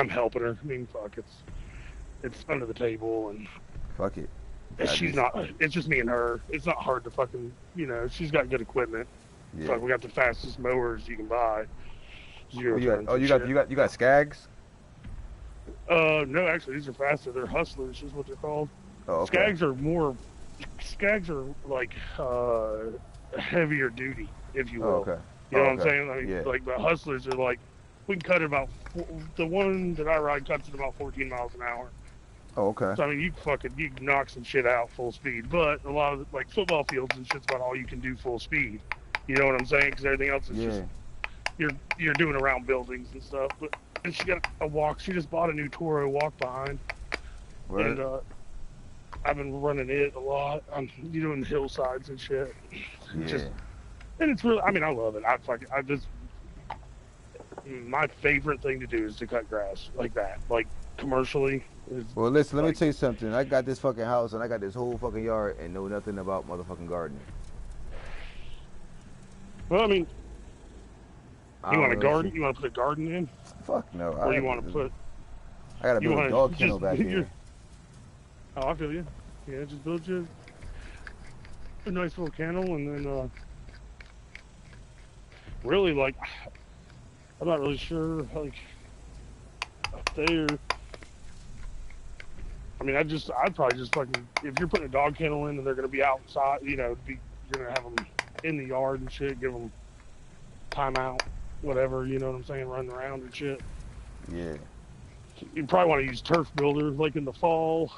I'm helping her. I mean, fuck, it's under the table and fuck it. She's not. It's just me and her. It's not hard to fucking. You know, she's got good equipment. Yeah. Fuck, we got the fastest mowers you can buy. You got Skags? No, actually, these are faster. They're hustlers, is what they're called. Oh, okay. Skags are like heavier duty, if you will. Oh, okay. You know what I'm saying? I mean, like the hustlers are like, we can cut it about. The one that I ride cuts at about 14 miles an hour. Oh, okay. So I mean, you can knock some shit out full speed, but a lot of like football fields and shit's about all you can do full speed. You know what I'm saying? Because everything else is just you're doing around buildings and stuff. But and she got a walk. She just bought a new Toro walk behind, and I've been running it a lot. I'm doing the hillsides and shit. Yeah. And it's really. I mean, I love it. My favorite thing to do is to cut grass like that, like commercially. Well, listen, let me tell you something. I got this fucking house and I got this whole fucking yard and know nothing about motherfucking gardening. Well, I mean, you want a garden? You want to put a garden in? Fuck no. Or you want to put? I gotta build a dog kennel back here. Oh, I feel you. Yeah, just build you a nice little kennel, and then really, like, I'm not really sure, like, up there. I mean, I'd probably just fucking, if you're putting a dog kennel in and they're going to be outside, you know, you're going to have them in the yard and shit, give them time out, whatever, you know what I'm saying, running around and shit. Yeah. You probably want to use turf builder, like in the fall.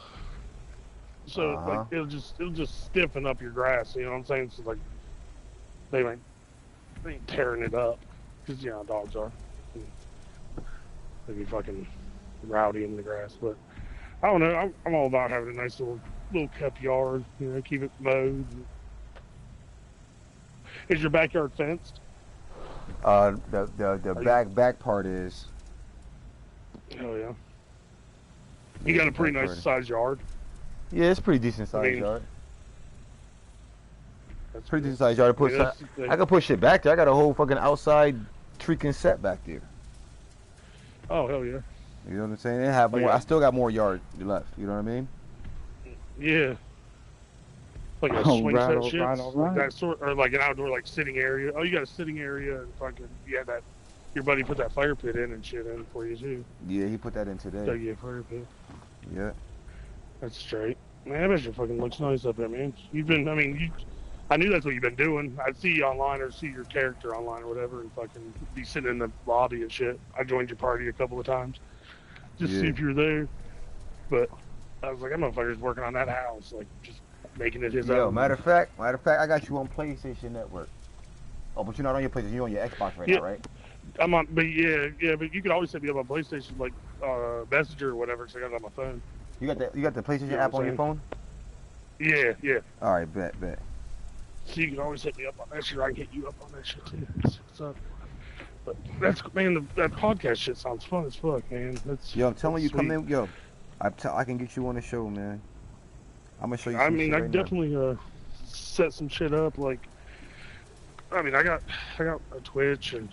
So, like, it'll just stiffen up your grass, you know what I'm saying? So, like, they ain't tearing it up, because, you know, how dogs are. They be fucking rowdy in the grass, but I don't know. I'm all about having a nice little kept yard. You know, keep it mowed. Is your backyard fenced? The back part is. Oh yeah. You got a pretty nice sized yard. Yeah, it's a pretty decent sized yard. That's pretty decent sized yard. I can push it back there. I got a whole fucking outside freaking set back there. Oh hell yeah. You know what I'm saying? I still got more yard left. You know what I mean? Yeah. Like a swing set shit, like that sort, or like an outdoor like sitting area. Oh, you got a sitting area and fucking that. Your buddy put that fire pit in and shit in for you too. Yeah, he put that in today. Dug you a fire pit. Yeah. That's straight. Man, I bet your fucking looks nice up there, man. I knew that's what you've been doing. I'd see you online or see your character online or whatever and fucking be sitting in the lobby and shit. I joined your party a couple of times. Just see if you're there. But I was like, that motherfucker's working on that house, like just making it his own. Matter of fact, I got you on PlayStation Network. Oh, but you're not on your PlayStation. You're on your Xbox right now, right? I'm on, but but you could always set me up on PlayStation, like Messenger or whatever, because I got it on my phone. You got the PlayStation app on your phone? Yeah. All right, bet. So you can always hit me up on that shit. I can hit you up on that shit too. So, but that podcast shit sounds fun as fuck, man. I'm telling you, come in, I can get you on the show, man. I'm gonna show you. I definitely set some shit up. Like, I got a Twitch, and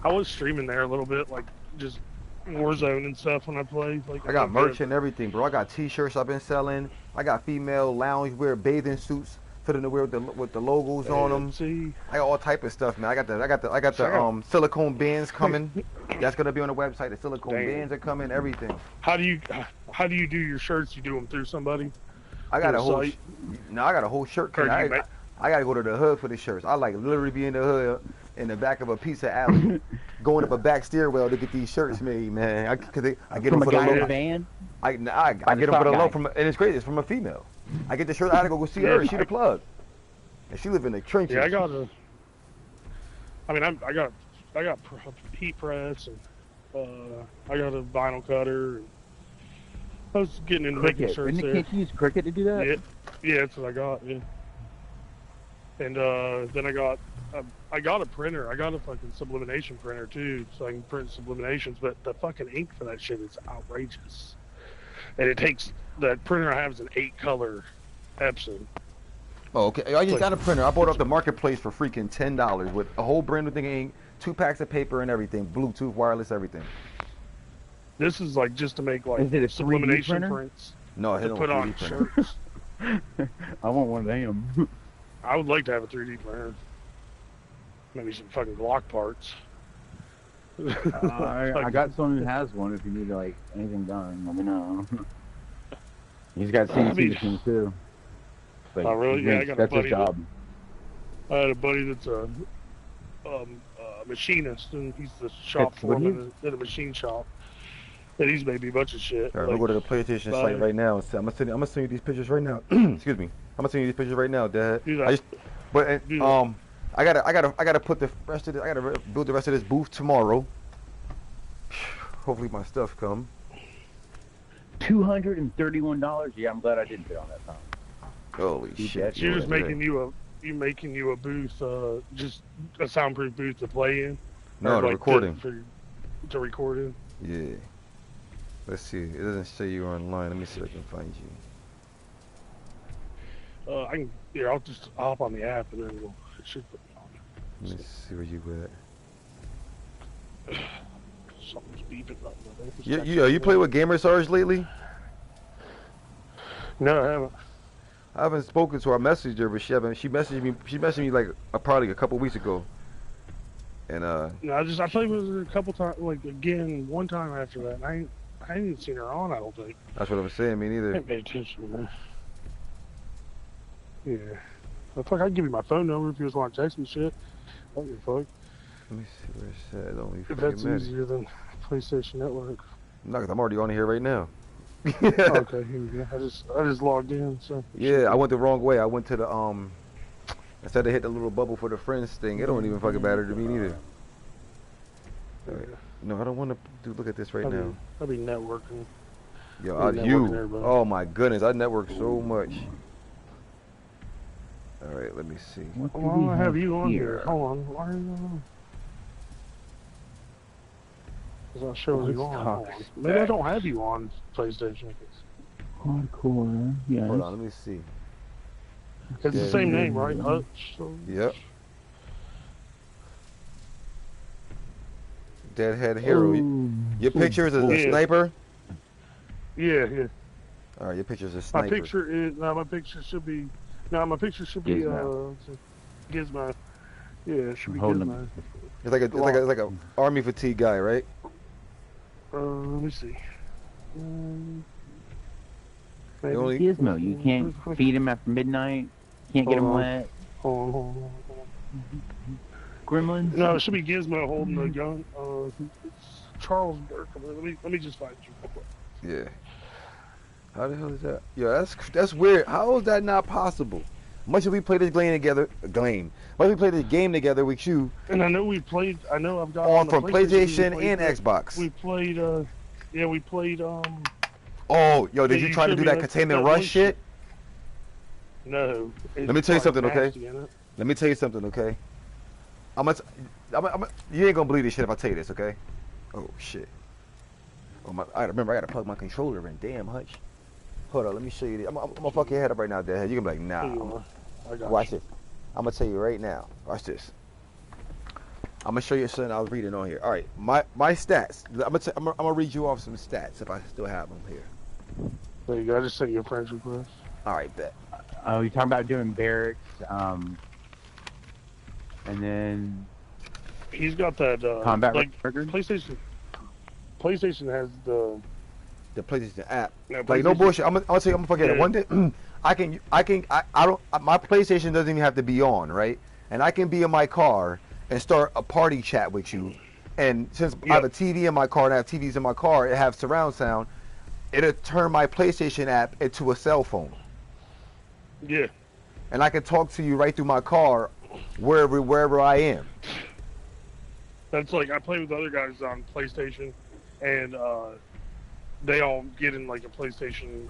I was streaming there a little bit, like just Warzone and stuff when I play. Like, I got merch and everything, bro. I got T-shirts I've been selling. I got female loungewear bathing suits fitting the wear with the logos on them. See, I got all type of stuff, man. I got the silicone bands coming. That's gonna be on the website. The silicone bands are coming. Everything. How do you do your shirts? You do them through somebody? I got a whole shirt. I gotta go to the hood for the shirts. I like literally be in the hood in the back of a pizza alley, going up a back stairwell to get these shirts made, man. I get them for the low. Van? I get them for the low and it's great. It's from a female. I get the shirt. I had to go see her. She the plug, and she live in the trenches. Yeah, I got a heat press, and I got a vinyl cutter. And I was getting into making shirts there. Can't you use Cricut to do that? Yeah, that's what I got. Yeah. And then I got a printer. I got a fucking sublimation printer too, so I can print subliminations. But the fucking ink for that shit is outrageous. And it takes, that printer I have is an 8-color Epson. Oh, okay. I just got a printer. I bought off the marketplace for freaking $10 with a whole brand new thing of ink, 2 packs of paper and everything, Bluetooth, wireless, everything. This is like just to make like Is it a 3D sublimation printer? prints No, to put on shirts. I want one of them. I would like to have a 3D printer. Maybe some fucking Glock parts. I got someone who has one. If you need like anything done, let me know. He's got CNC machines too. But oh really? Yeah, I got that's a buddy. his job. I had a buddy that's a machinist, and he's the shop foreman at a machine shop. And he's made me a bunch of shit. All right, we'll go to the PlayStation site right now. And I'm gonna send you these pictures right now. Excuse me. I'm gonna send you these pictures right now, Dad. I gotta put the rest of this. I gotta build the rest of this booth tomorrow. Hopefully my stuff come. $231. Yeah, I'm glad I didn't bid on that time. Holy shit! You're just making you a booth, just a soundproof booth to play in. No, the recording. To record in. Yeah. Let's see. It doesn't say you online. Let me see if I can find you. I can. Here, I'll hop on the app and then it should put me on. Let me see where you at. Something's beeping. You play with Gamer Sarge lately? No, I haven't. I haven't spoken to her. I messaged her, but she messaged me. She messaged me like probably a couple weeks ago. And no, I played with her a couple times. Like again, one time after that. And I ain't even seen her on. I don't think. That's what I'm saying. Me neither. I ain't paid attention, man. Yeah. Well, fuck, I can give you my phone number if you just want to text me shit. I don't give a fuck. Let me see where it's at. Only if that's easier than PlayStation Network. No, because I'm already on here right now. Okay, here we go. I just logged in. So. Yeah, I went the wrong way. I went to the instead of hit the little bubble for the friends thing. It don't even fucking matter to me neither. Yeah. No, I don't want to look at this right now. I'll be networking. Yo, oh my goodness, I network so much. All right, let me see. Well, I have you on here. Hold on. Why are you on? Because I'll show you on. Maybe I don't have you on PlayStation. Hardcore, yeah. Hold on, let me see. It's the same name, right? Hutch. Yep. Deadhead Hero. Your picture is a sniper? Yeah, yeah. Alright, your picture is a sniper. My picture should be Gizmo. Yeah, it should be Gizmo. It's like a army fatigue guy, right? Let me see. Gizmo, you can't feed him after midnight. Can't get him wet. Hold on. Gremlins? No, it should be Gizmo holding the gun. It's Charles Burke. Let me just find you. Yeah. How the hell is that? Yo, that's weird. How is that not possible? Much as we play this game together, much we play this game together with you. And I know I've got on from PlayStation and Xbox. We played. We played. Oh, yo, did you try to do that containment rush shit? No. Let me tell you something, okay? Let me tell you something, okay? You ain't gonna believe this shit if I tell you this, okay? Oh shit. Oh I gotta plug my controller in. Damn, Hutch. Hold on, let me show you this. I'm gonna fuck your head up right now, Dad. You're gonna be like, nah. Watch this. I'm gonna tell you right now. Watch this. I'm gonna show you something I was reading on here. All right, my stats. I'm gonna read you off some stats if I still have them here. There you go. I just sent you a friend's request. All right, bet. Oh, you're talking about doing barracks, and then he's got that combat record. PlayStation has the PlayStation app. No, like no bullshit. I'm gonna tell you, I'm gonna fucking it. One day, I don't. My PlayStation doesn't even have to be on, right? And I can be in my car and start a party chat with you. And since I have a TV in my car and I have TVs in my car, it have surround sound. It'll turn my PlayStation app into a cell phone. Yeah. And I can talk to you right through my car, wherever I am. That's like I play with other guys on PlayStation, and they all get in like a PlayStation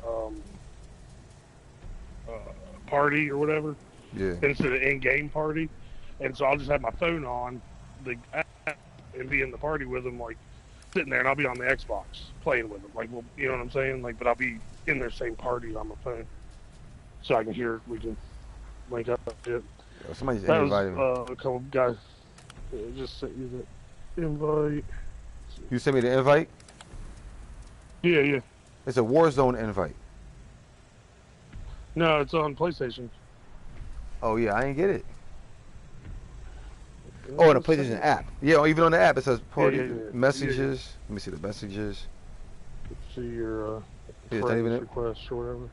party or whatever. Yeah. Instead of in-game party, and so I'll just have my phone on the app and be in the party with them, like sitting there, and I'll be on the Xbox playing with them. Like, well, you know what I'm saying? Like, but I'll be in their same party on my phone, so I can hear. We can link up and shit. Yo, somebody just invited me. A couple guys just sent you the invite. You sent me the invite? Yeah, yeah. It's a Warzone invite. No, it's on PlayStation. Oh yeah, I ain't get it. Oh, in the PlayStation app. Yeah, even on the app it says party messages. Let me see the messages. See your it's not even request or whatever.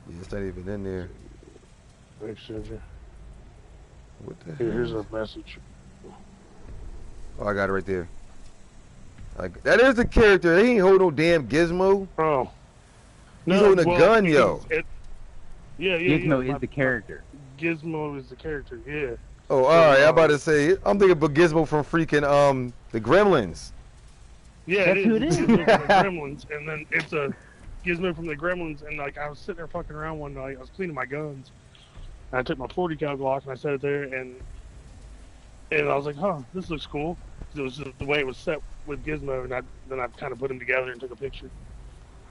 Yeah, it's not even in there. Messenger. What the Here's a message. Oh, I got it right there. Like that is the character. He ain't holding no damn gizmo. Oh. He's holding a gun, yo. Gizmo is the character. Gizmo is the character, yeah. Oh, alright, I'm about to say, I'm thinking about Gizmo from freaking, the Gremlins. Yeah, That's who it is. Gizmo from the Gremlins, and then it's a Gizmo from the Gremlins, and like, I was sitting there fucking around one night, I was cleaning my guns, and I took my 40 cal Glock, and I set it there, and I was like, huh, this looks cool. It was just the way it was set with Gizmo, and then I kind of put them together and took a picture.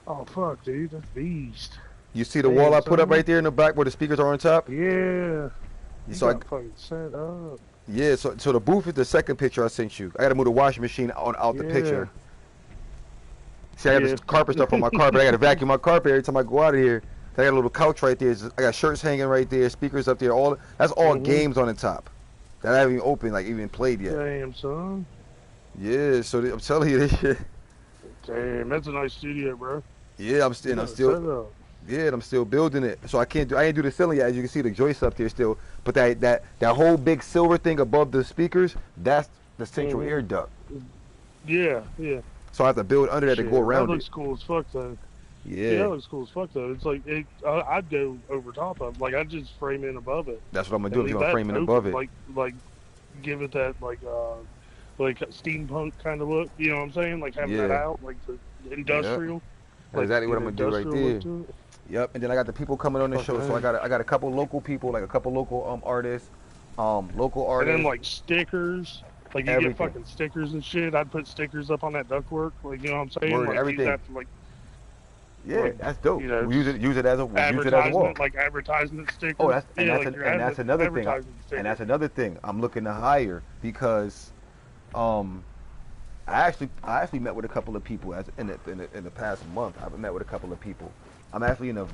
Oh, fuck, dude, that's beast. You see the wall I put up right there in the back where the speakers are on top? Yeah. So I fucking set up. Yeah, so the booth is the second picture I sent you. I gotta move the washing machine out the picture. See, I got this carpet stuff on my carpet. I gotta vacuum my carpet every time I go out of here. I got a little couch right there. I got shirts hanging right there, speakers up there. That's all games on the top that I haven't even opened, like even played yet. Damn, son. Yeah, so I'm telling you this shit. Damn, that's a nice studio, bro. Yeah, I'm still building it. So I ain't do the ceiling yet. As you can see, the joists up there still. But that whole big silver thing above the speakers, that's the central air duct. Yeah, yeah. So I have to build under that to go around it. That looks cool as fuck, though. Yeah, that looks cool as fuck, though. It's like I'd go over top of, like, I'd just frame in above it. That's what I'm gonna do. I'm gonna frame in above it. Like give it that like steampunk kind of look. You know what I'm saying? Like having that out, like the industrial. Yep. That's exactly what I'm gonna do right there. Yep. And then I got the people coming on the show, so I got a couple local people, like a couple local artists, local artists. And then like stickers. Like you get fucking stickers and shit. I'd put stickers up on that ductwork, like, you know what I'm saying? Like, everything. Use that for, like, that's dope. You know, use it as a wall. Like advertisement stickers. Oh, that's another thing. And that's another thing I'm looking to hire because, I actually met with a couple of people in the past month. I've met with a couple of people. I'm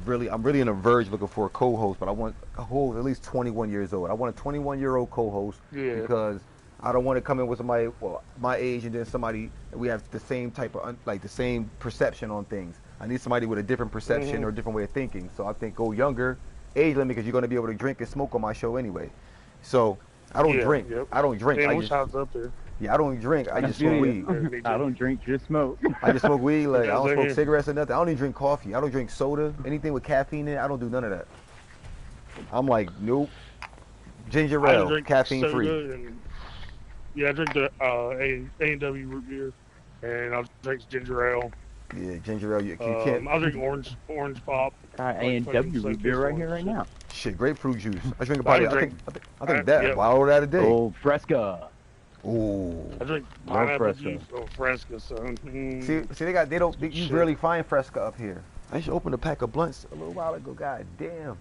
really in a verge looking for a co-host, but I want a host at least 21 years old. I want a 21-year-old co-host because I don't want to come in with somebody my age and then somebody we have the same type of the same perception on things. I need somebody with a different perception or a different way of thinking. So I think go younger, age limit, because you're going to be able to drink and smoke on my show anyway. So I don't drink. Yep. I don't drink. Yeah, up there. Yeah, I don't drink. I just smoke weed. I don't drink, just smoke. I just smoke weed. Like I don't smoke cigarettes or nothing. I don't even drink coffee. I don't drink soda. Anything with caffeine in it, I don't do none of that. I'm like, nope. Ginger ale, caffeine free. Yeah, I drink the A&W root beer, and I'll drink ginger ale. Yeah, ginger ale. You can't. I'll drink orange pop. A&W root beer right here, right now. Shit, grapefruit juice. I drink about it. I think that. Bottle that a day. Oh, Fresca. Ooh. I drink pineapple juice. Oh, Fresca, son. See, you rarely find Fresca up here. I just opened a pack of blunts a little while ago. God damn.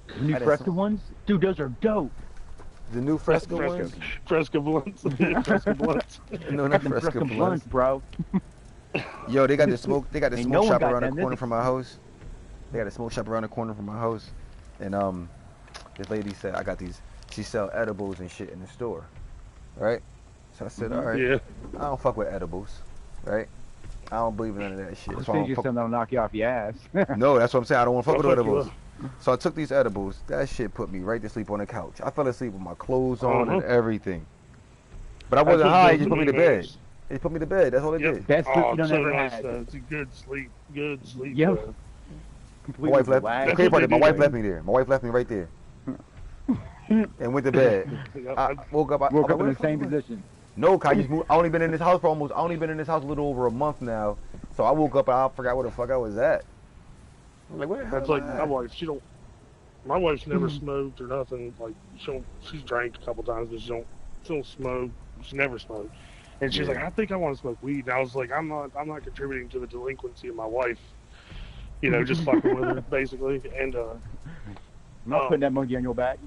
The new Fresca ones? Dude, those are dope. The new Fresca ones? Fresca blunts. Fresca blunts. No, not Fresca blunts, bro. Yo, they got the smoke shop around the corner from my house. They got a smoke shop around the corner from my house. And this lady said I got these. She sell edibles and shit in the store. Right? So I said, all right. Yeah. I don't fuck with edibles. Right? I don't believe in none of that shit. That's why something that'll knock you off your ass. No, that's what I'm saying. I don't want to fuck with edibles. So I took these edibles. That shit put me right to sleep on the couch. I fell asleep with my clothes on and everything. But I wasn't high. It just put me to bed. It put me to bed. That's all it did. Best sleep you don't ever have. It's a good sleep. Good sleep. Yep. My wife left. Okay, my wife left me there. My wife left me right there. And went to bed. I woke up. Woke up in the same position. No, I just moved. I only been in this house a little over a month now. So I woke up and I forgot where the fuck I was at. I'm like, where? That's like my wife. My wife's never smoked or nothing. Like she's drank a couple times, but she don't smoke. She never smoked. And she's like, I think I want to smoke weed. And I was like, I'm not contributing to the delinquency of my wife. You know, just fucking with her basically. And I'm not putting that monkey on your back.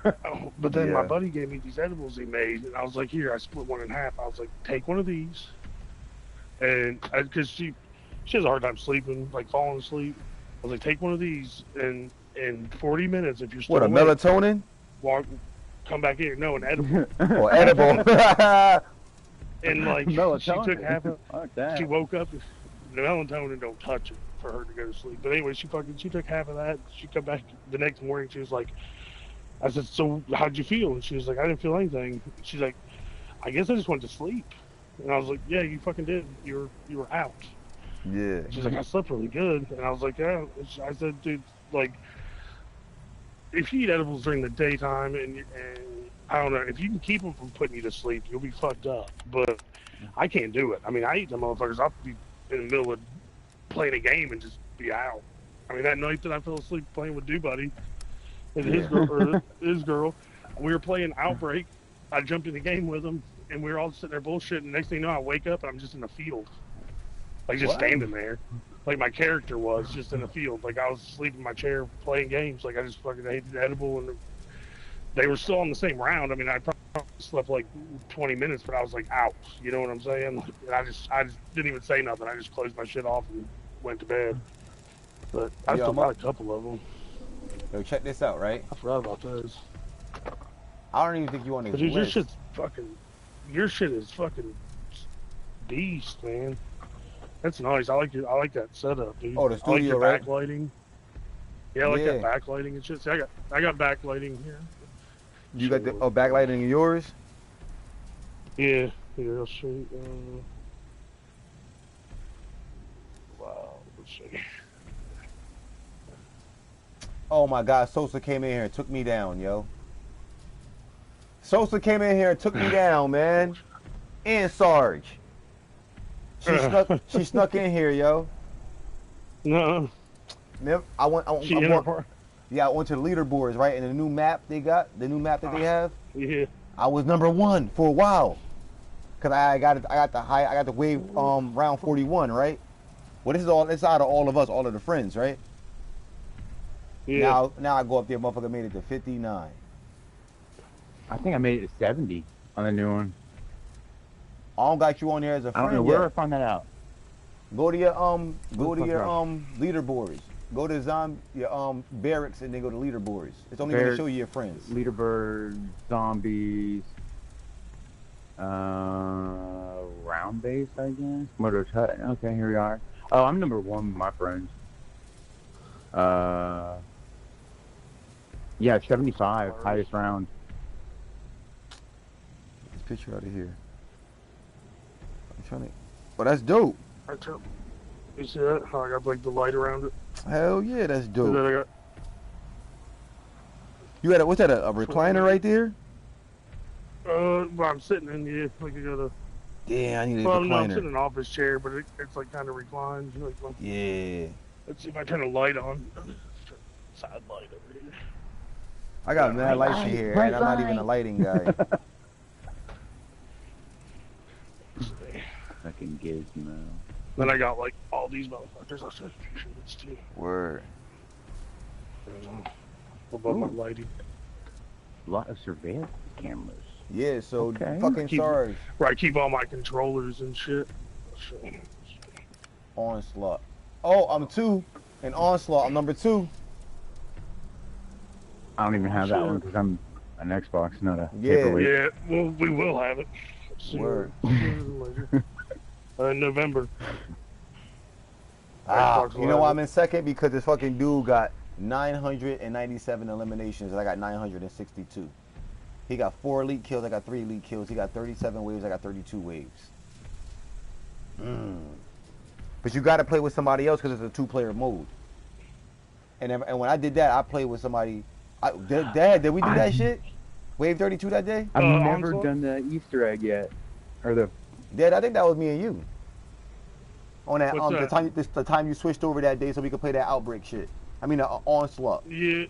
But then my buddy gave me these edibles he made, and I was like, here, I split one in half. I was like, take one of these, and because she has a hard time sleeping, like falling asleep. I was like, take one of these, and in 40 minutes, if you're still What, a awake, melatonin? Come back here. No, an edible. Or edible. And like she took half of. that. She woke up. The melatonin don't touch it for her to go to sleep. But anyway, she took half of that. She come back the next morning. She was like, I said, so how'd you feel? And she was like, I didn't feel anything. She's like, I guess I just went to sleep. And I was like, yeah, you fucking did. You were out. Yeah. She's like, I slept really good. And I was like, yeah. I said, dude, like, if you eat edibles during the daytime and I don't know, if you can keep them from putting you to sleep, you'll be fucked up. But I can't do it. I mean, I eat them motherfuckers. I'll be in the middle of playing a game and just be out. I mean, that night that I fell asleep playing with Buddy and his girl, we were playing Outbreak. I jumped in the game with him, and we were all sitting there bullshitting. Next thing you know, I wake up and I'm just in a field, like just standing there, like my character was just in a field. Like I was asleep in my chair playing games. Like I just fucking ate the edible, and they were still on the same round. I mean, I probably slept like 20 minutes, but I was like out. You know what I'm saying? And I just didn't even say nothing. I just closed my shit off and went to bed. But I still got a couple of them. Yo, check this out, right? I forgot about those. I don't even think you want to. Dude, your shit is fucking beast, man. That's nice. I like that setup, dude. Oh, the studio, I like your right? backlighting. Yeah, I like that backlighting and shit. See, I got backlighting here. You got the backlighting in yours? Yeah, I'll show you. Wow, let's see. Oh my God, Sosa came in here and took me down, yo. Sosa came in here and took me down, man. And Sarge. She snuck in here, yo. No. I went to the leaderboards, right? And the new map they got, the new map that they have. Yeah. I was #1 for a while. Cause I got the wave round 41, right? Well, it's out of all of us, all of the friends, right? Yeah. Now I go up there, motherfucker made it to 59. I think I made it to 70 on the new one. I don't got you on there as a friend. I don't know where I found that out. Go to your leaderboards. Go to your barracks and then go to leaderboards. It's only going to show you your friends. Leaderboard, zombies, round base, I guess. Motor hut. Okay, here we are. Oh, I'm #1 with my friends. Yeah, 75, highest round. This picture out of here. I'm trying to. Well, that's dope. You see that? How I got like the light around it? Hell yeah, that's dope. Then I got, you had what's that? A recliner right there? well, I'm sitting in like I got a. Yeah, I need a Well, recliner. no, I'm sitting in an office chair, but it's like kind of reclined. Like, yeah. Let's see if I turn a light on. Side light over here. I got mad lights in here, and I'm not even a lighting guy. Fucking gizmo. Then I got like all these motherfuckers. I'll show you a picture of this too. Word. Above my lighting. A lot of surveillance cameras. Yeah, so fucking Sarge. Where I keep all my controllers and shit. Onslaught. Oh, I'm 2. And Onslaught, I'm #2. I don't even have that one because I'm an Xbox, not a Yeah. paperweight. Yeah, well, we will have it. Word. Later. In November. You know why I'm in second? Because this fucking dude got 997 eliminations and I got 962. He got 4 elite kills, I got 3 elite kills. He got 37 waves, I got 32 waves. But you got to play with somebody else because it's a 2-player mode. And when I did that, I played with somebody. Dad, did we do that shit? Wave 32 that day? I've never done the Easter egg yet. Or the... Dad, I think that was me and you. On that, the time you switched over that day so we could play that Outbreak shit. I mean, the Onslaught. Yeah.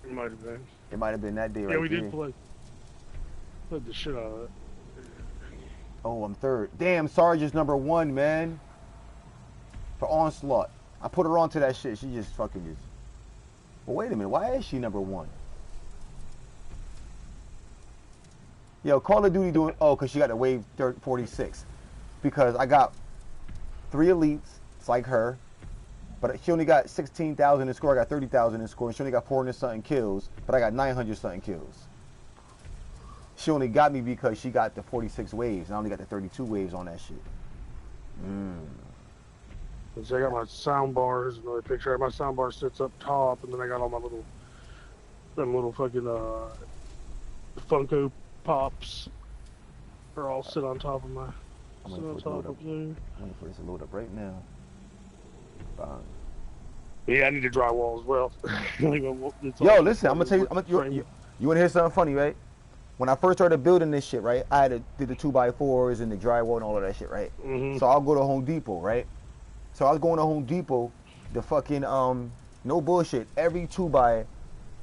It might have been. It might have been that day, right? Yeah, we did play. Played the shit out of it. Oh, I'm 3rd. Damn, Sarge is #1, man. For Onslaught. I put her onto that shit. She just fucking just... Well, wait a minute. Why is she #1? Yo, Call of Duty doing... Oh, because she got the wave 46. because I got 3 elites. It's like her. But she only got 16,000 in score. I got 30,000 in score. And she only got 400 something kills. But I got 900 something kills. She only got me because she got the 46 waves. And I only got the 32 waves on that shit. So I got my sound bars. Another picture. My sound bar sits up top, and then I got all my little fucking Funko Pops. They're all sit on top of my. I'm waiting for this to load up right now. Yeah, I need to drywall as well. Yo, listen, I'm gonna tell you. You wanna hear something funny, right? When I first started building this shit, right, I did the 2x4s and the drywall and all of that shit, right? So I'll go to Home Depot, right? So I was going to Home Depot, the fucking no bullshit, every 2x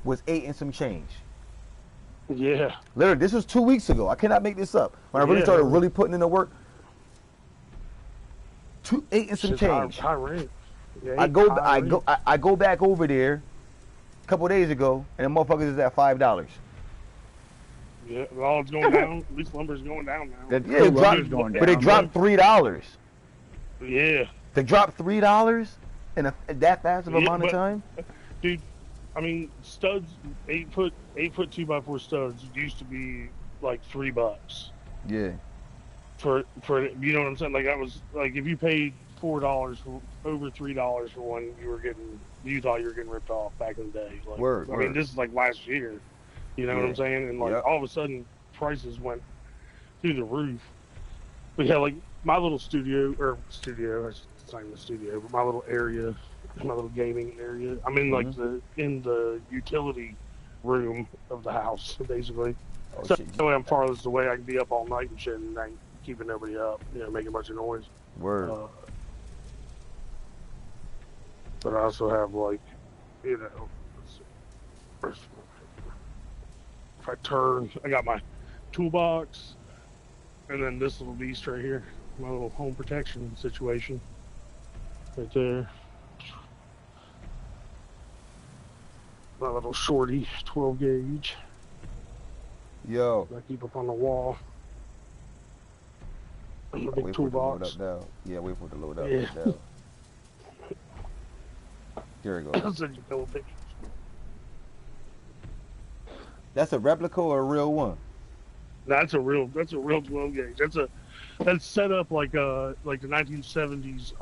was 8 and some change. Yeah. Literally, this was 2 weeks ago. I cannot make this up. When I really started really putting in the work, 8 and some change. High rent. Yeah, I go back over there a couple of days ago, and the motherfuckers is at $5. Yeah, well, it's going down. At least lumber's going down now. It dropped, going down, but it dropped $3. Yeah. They dropped $3 in that fast of amount of time. Dude, I mean, studs, 8 foot 2x4 studs used to be like $3. Yeah. For you know what I'm saying? Like, that was like, if you paid $4 for over $3 for one, you thought you were getting ripped off back in the day. Like, word. I mean, this is like last year. You know what I'm saying? And like all of a sudden, prices went through the roof. But yeah, like my little studio, it's not even a studio, but my little area, my little gaming area. I'm in like in the utility room of the house, basically. So that way I'm farthest away, I can be up all night and shit, and I ain't keeping nobody up, making a bunch of noise. Word. But I also have like, if I turn, I got my toolbox, and then this little beast right here, my little home protection situation, right there. My little shorty, 12 gauge. Yo. I keep up on the wall. And the big toolbox. Yeah, wait for it to load up. Yeah. Here we go. I'll send you a couple pictures. That's a replica or a real one? That's a real 12 gauge. That's set up like the 1970s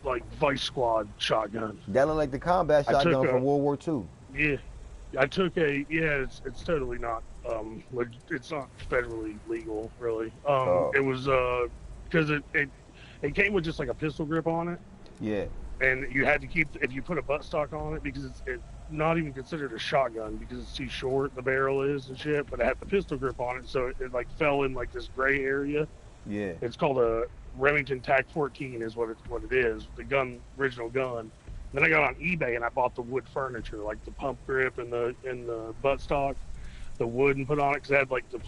like Vice Squad shotgun. That look like the combat shotgun from World War II. Yeah. I took it's totally not it's not federally legal really. It was because it came with just like a pistol grip on it. Yeah. And you had to keep, if you put a buttstock on it, because it's not even considered a shotgun because it's too short, the barrel is and shit, but it had the pistol grip on it, so it like fell in like this gray area. Yeah. It's called a Remington TAC 14 is what it is, the original gun. Then I got on eBay and I bought the wood furniture, like the pump grip and the buttstock, the wood, and put on it because it had like the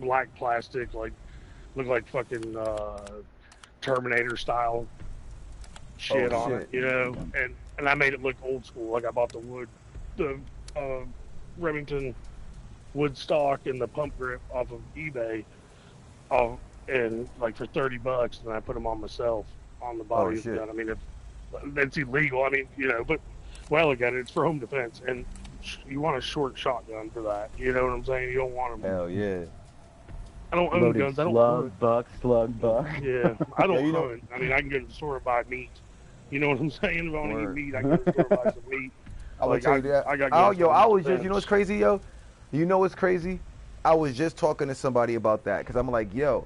black plastic, like looked like fucking Terminator style shit on it, and I made it look old school. Like I bought the Remington wood stock and the pump grip off of eBay, and like for $30, and I put them on myself on the body of the gun. I mean, if that's illegal, I mean, but when I look at it, it's for home defense, and you want a short shotgun for that. You know what I'm saying? You don't want them. Hell yeah. I don't own guns. I don't slug buck. Yeah, I don't own it. I mean, I can go to the store and buy meat. You know what I'm saying? If I want to eat meat, I can go to the store and buy some meat. I would tell you that. I was just, you know what's crazy, yo? You know what's crazy? I was just talking to somebody about that, because I'm like, yo,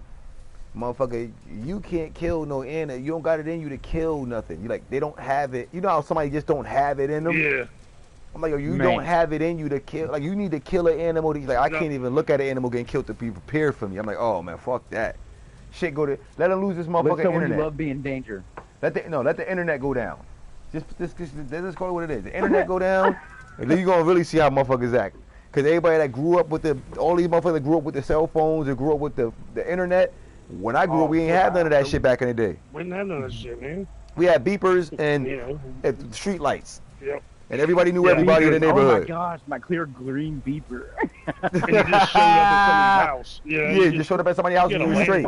motherfucker, you can't kill no animal. You don't got it in you to kill nothing. You like, they don't have it. You know how somebody just don't have it in them? Yeah. I'm like, yo, you don't have it in you to kill. Like, you need to kill an animal. He's like, I can't even look at an animal getting killed to be prepared for me. I'm like, oh man, fuck that. Shit, let him lose this motherfucking internet. You love being in danger. Let the internet go down. Just call it what it is. The internet go down, and then you gonna really see how motherfuckers act. Cause everybody that grew up with all these motherfuckers that grew up with the cell phones and grew up with the internet. When I grew up, we ain't have none of that shit back in the day. We didn't have none of that shit, man. We had beepers and street lights. Yep. and everybody knew everybody in the neighborhood. Oh my gosh, my clear green beeper. And you just showed up at somebody's house. Yeah, you showed up at somebody's house and you were straight.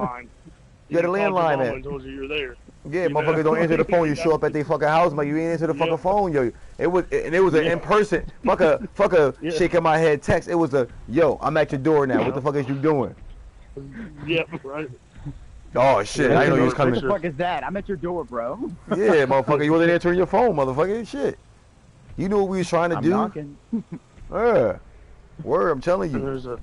You had a landline, man. And told you you're there. Yeah, motherfuckers don't answer the phone. You show up at their fucking house, but you ain't answer the fucking phone, yo. It was an in person. Fuck a shaking my head text. It was a yo. I'm at your door now. What the fuck is you doing? Yep, right. Oh shit! I know you was coming. What the fuck is that? I'm at your door, bro. Yeah, motherfucker, you wasn't answering your phone, motherfucker. Shit. You knew what we was trying to do. Knocking. Yeah. Word, I'm telling you.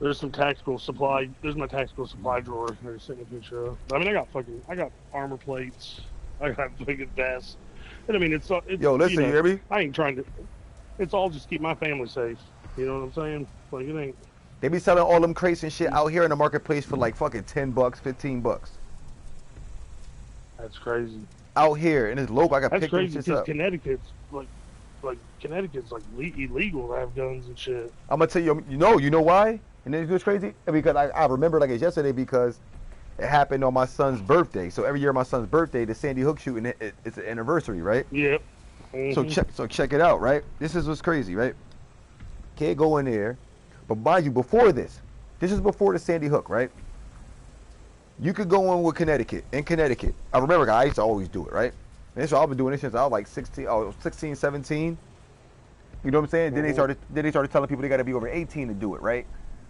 There's some tactical supply. There's my tactical supply drawer. There's a sitting picture of. I mean, I got armor plates. I got fucking vests. And I mean, it's yo, listen, you hear me? I ain't trying to. It's all just keep my family safe. You know what I'm saying? Like it ain't. They be selling all them crates and shit out here in the marketplace for like fucking $10, $15. That's crazy. Out here and it's local. I got That's pick them crazy shit up. Connecticut's Connecticut's like illegal to have guns and shit. I'm gonna tell you. You know why? And it's just crazy because I remember like it's yesterday because it happened on my son's birthday. So every year on my son's birthday, the Sandy Hook shooting, it's an anniversary, right? Yep. Mm-hmm. So check it out, right? This is what's crazy, right? Can't go in there. But mind you, before this is before the Sandy Hook, right? You could go in with Connecticut. In Connecticut, I remember I used to always do it, right? And so I've been doing this since I was like 16, 17. You know what I'm saying? Mm-hmm. Then they started telling people they got to be over 18 to do it, right?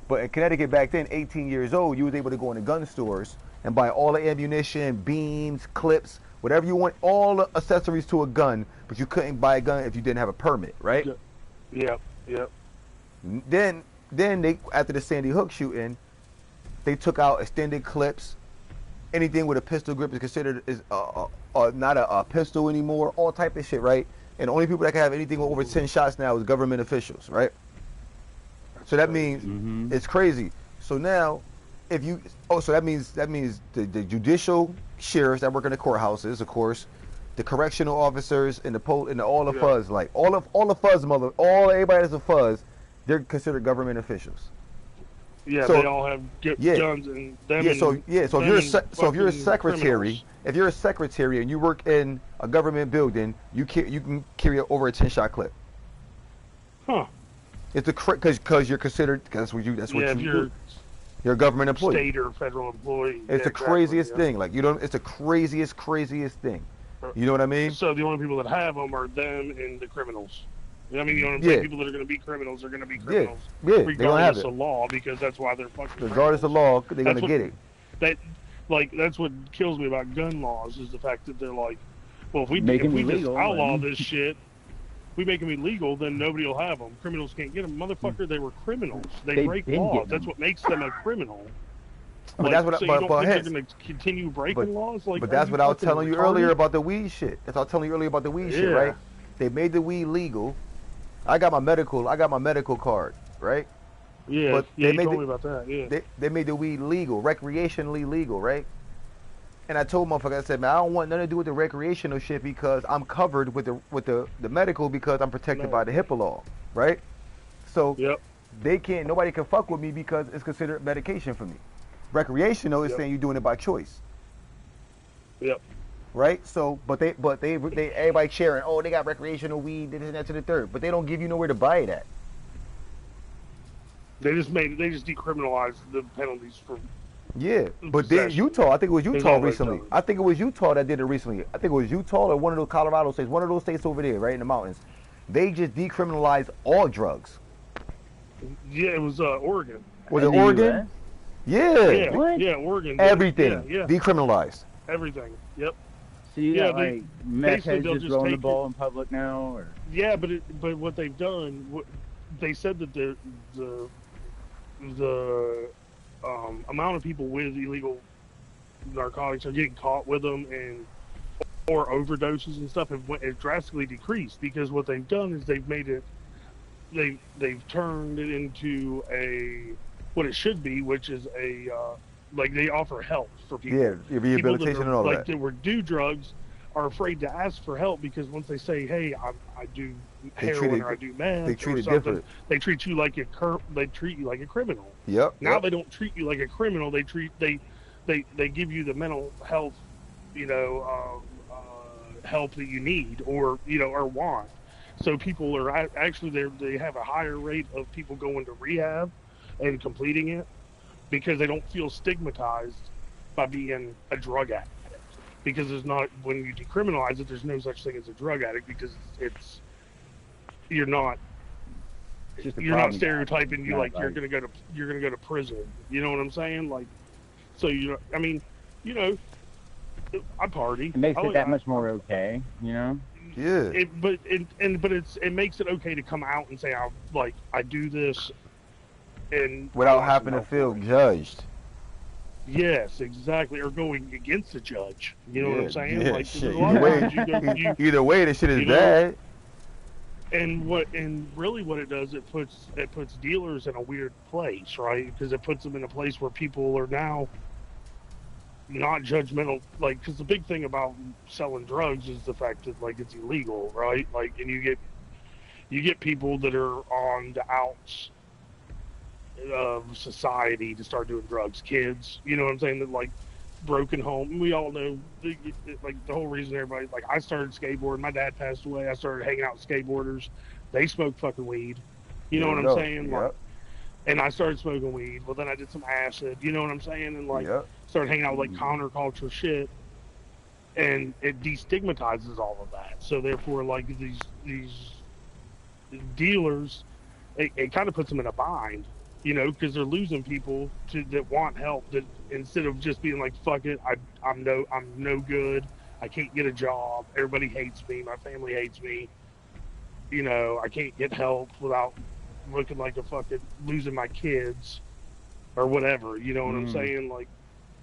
But in Connecticut back then, 18 years old, you was able to go into gun stores and buy all the ammunition, beams, clips, whatever you want, all the accessories to a gun. But you couldn't buy a gun if you didn't have a permit, right? Yep. Then they, after the Sandy Hook shooting, they took out extended clips. Anything with a pistol grip is considered not a pistol anymore. All type of shit, right? And the only people that can have anything with over 10 shots now is government officials, right? So that means it's crazy. So now, so that means the judicial sheriffs that work in the courthouses, of course, the correctional officers and all the fuzz, like all the fuzz everybody that's a fuzz. They're considered government officials. Yeah, so, they all have guns and them. Yeah, so if you're a secretary, and you work in a government building, you can carry over a 10-shot clip. Huh? It's because you're considered. That's what you do. You're a government employee. State or federal employee. It's the craziest thing. Like it's the craziest thing. You know what I mean? So the only people that have them are them and the criminals. I mean, you know what I'm saying? People that are going to be criminals are going to be criminals, regardless of law, because that's why they're fucking regardless of law, they're going to get it. That's what kills me about gun laws is the fact that they're like, well, if we just outlaw this shit, we make them illegal, then nobody will have them. Criminals can't get them. Motherfucker, they were criminals. They break laws. That's what makes them a criminal. But that's what. So you don't think they're going to continue breaking laws? Like, but that's what I was telling you earlier about the weed shit. That's what I was telling you earlier about the weed shit, right? They made the weed legal. I got my medical card, right? Yeah, but you told me about that. Yeah, they made the weed legal, recreationally legal, right? And I told motherfucker, I said, man, I don't want nothing to do with the recreational shit because I'm covered with the medical because I'm protected by the HIPAA law, right? So nobody can fuck with me because it's considered medication for me. Recreational is saying you're doing it by choice. Yep. Right? So, but they everybody sharing. Oh, they got recreational weed, this and that to the third, but they don't give you nowhere to buy it at. They just decriminalized the penalties for. Yeah, but then Utah, I think it was Utah recently. I think it was Utah that did it recently. I think it was Utah or one of those Colorado states, one of those states over there, right in the mountains. They just decriminalized all drugs. Yeah, it was Oregon. Was it Oregon? Yeah. What? Yeah, Oregon. Everything decriminalized. Everything. Yep. So you got like meth heads just rolling the ball in public now, or? Yeah, but what they've done, they said that the amount of people with illegal narcotics are getting caught with them or overdoses and stuff have drastically decreased because what they've done is they've made it, they've turned it into what it should be, which is like they offer help for people. Yeah, rehabilitation and all that. Like that were do drugs are afraid to ask for help because once they say, "Hey, I do heroin or I do meth," they treat it different. They treat you like a criminal. Yep. Now they don't treat you like a criminal. They give you the mental health, help that you need or want. So people are actually they have a higher rate of people going to rehab and completing it because they don't feel stigmatized by being a drug addict. Because there's not, when you decriminalize it, there's no such thing as a drug addict because you're not stereotyping you like you're gonna go to prison. You know what I'm saying? Like, so I mean, you know, I party. It makes it that much more okay, you know. Yeah. But it makes it okay to come out and say I do this, and without having to feel judged. Yes, exactly. Or going against the judge. You know what I'm saying? Yeah, like shit. Either way, the shit is bad. And really what it does, it puts dealers in a weird place, right? Because it puts them in a place where people are now not judgmental. Like, because the big thing about selling drugs is the fact that like it's illegal, right? Like, and you get people that are on the outs of society to start doing drugs. Kids, you know what I'm saying? That like broken home. We all know like the whole reason everybody like I started skateboarding. My dad passed away. I started hanging out with skateboarders. They smoke fucking weed. You know what I'm saying? Like, and I started smoking weed. Well, then I did some acid. You know what I'm saying? And like started hanging out with like counterculture shit. And it destigmatizes all of that. So therefore, like these dealers, it kind of puts them in a bind. You know, because they're losing people that want help. That instead of just being like, "Fuck it, I'm no good. I can't get a job. Everybody hates me. My family hates me. You know, I can't get help without looking like a fucking losing my kids or whatever." You know what I'm saying? Like,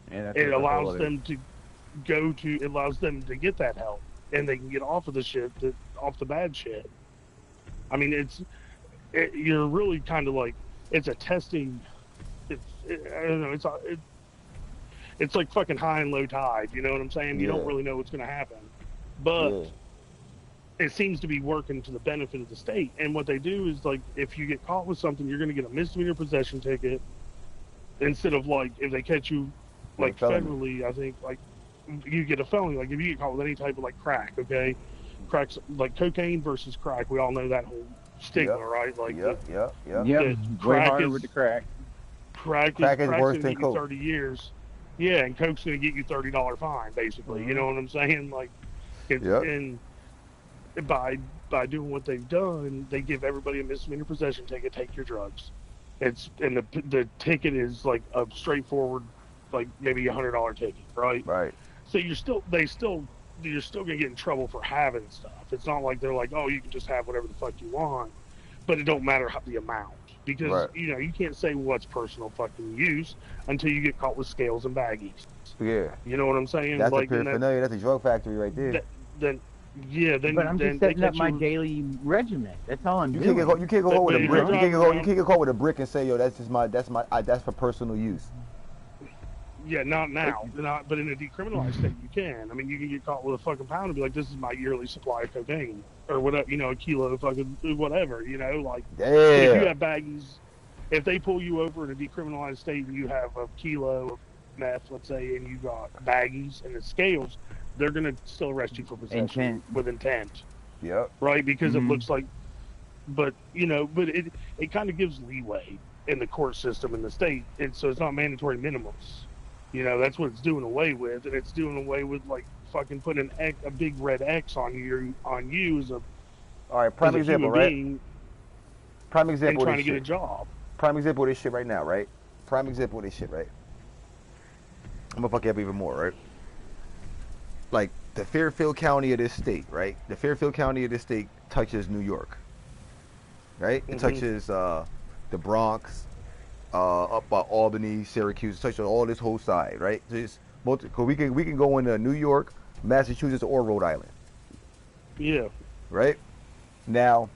it allows them to it allows them to get that help, and they can get off of the shit, off the bad shit. I mean, you're really kind of like. It's a testing. I don't know. It's like fucking high and low tide. You know what I'm saying? You don't really know what's going to happen, but it seems to be working to the benefit of the state. And what they do is like, if you get caught with something, you're going to get a misdemeanor possession ticket instead of like if they catch you like federally. I think like you get a felony. Like if you get caught with any type of like crack, okay, crack's like cocaine versus crack. We all know that whole stigma, right? Like, way harder with the crack. Crack's worse than coke. 30 years. Yeah, and coke's gonna get you $30 fine, basically. You know what I'm saying? Like, and by doing what they've done, they give everybody a misdemeanor possession ticket. Take your drugs. And the ticket is like a straightforward, like maybe $100 ticket, right? Right. So you're still gonna get in trouble for having stuff. It's not like they're like, oh, you can just have whatever the fuck you want, but it don't matter the amount because you know you can't say what's personal fucking use until you get caught with scales and baggies. Yeah. You know what I'm saying? That's like, a paraphernalia. That's a drug factory right there. Then but I'm just setting up my daily regimen. That's all I'm doing. You can't go home with a brick. You can't get caught with a brick and say, yo, that's for personal use. Yeah, not now. But in a decriminalized state, you can. I mean, you can get caught with a fucking pound and be like, this is my yearly supply of cocaine. Or whatever, you know, a kilo of fucking whatever, you know, like. If you have baggies, if they pull you over in a decriminalized state and you have a kilo of meth, let's say, and you got baggies and the scales, they're going to still arrest you for possession with intent. Yep. Right? Because it looks like, but, you know, but it kind of gives leeway in the court system in the state. And so it's not mandatory minimums. You know, that's what it's doing away with, and it's doing away with like fucking putting a big red X on you as a prime example, right? Prime example, and trying to get a job. Prime example of this shit right now, right? Prime example of this shit, right? I'm gonna fuck you up even more, right? Like the Fairfield County of this state, right? The Fairfield County of this state touches New York, right? It touches the Bronx. Up by Albany, Syracuse, touch on all this whole side, right? So it's cause we can go into New York, Massachusetts, or Rhode Island. Yeah. Right? Now,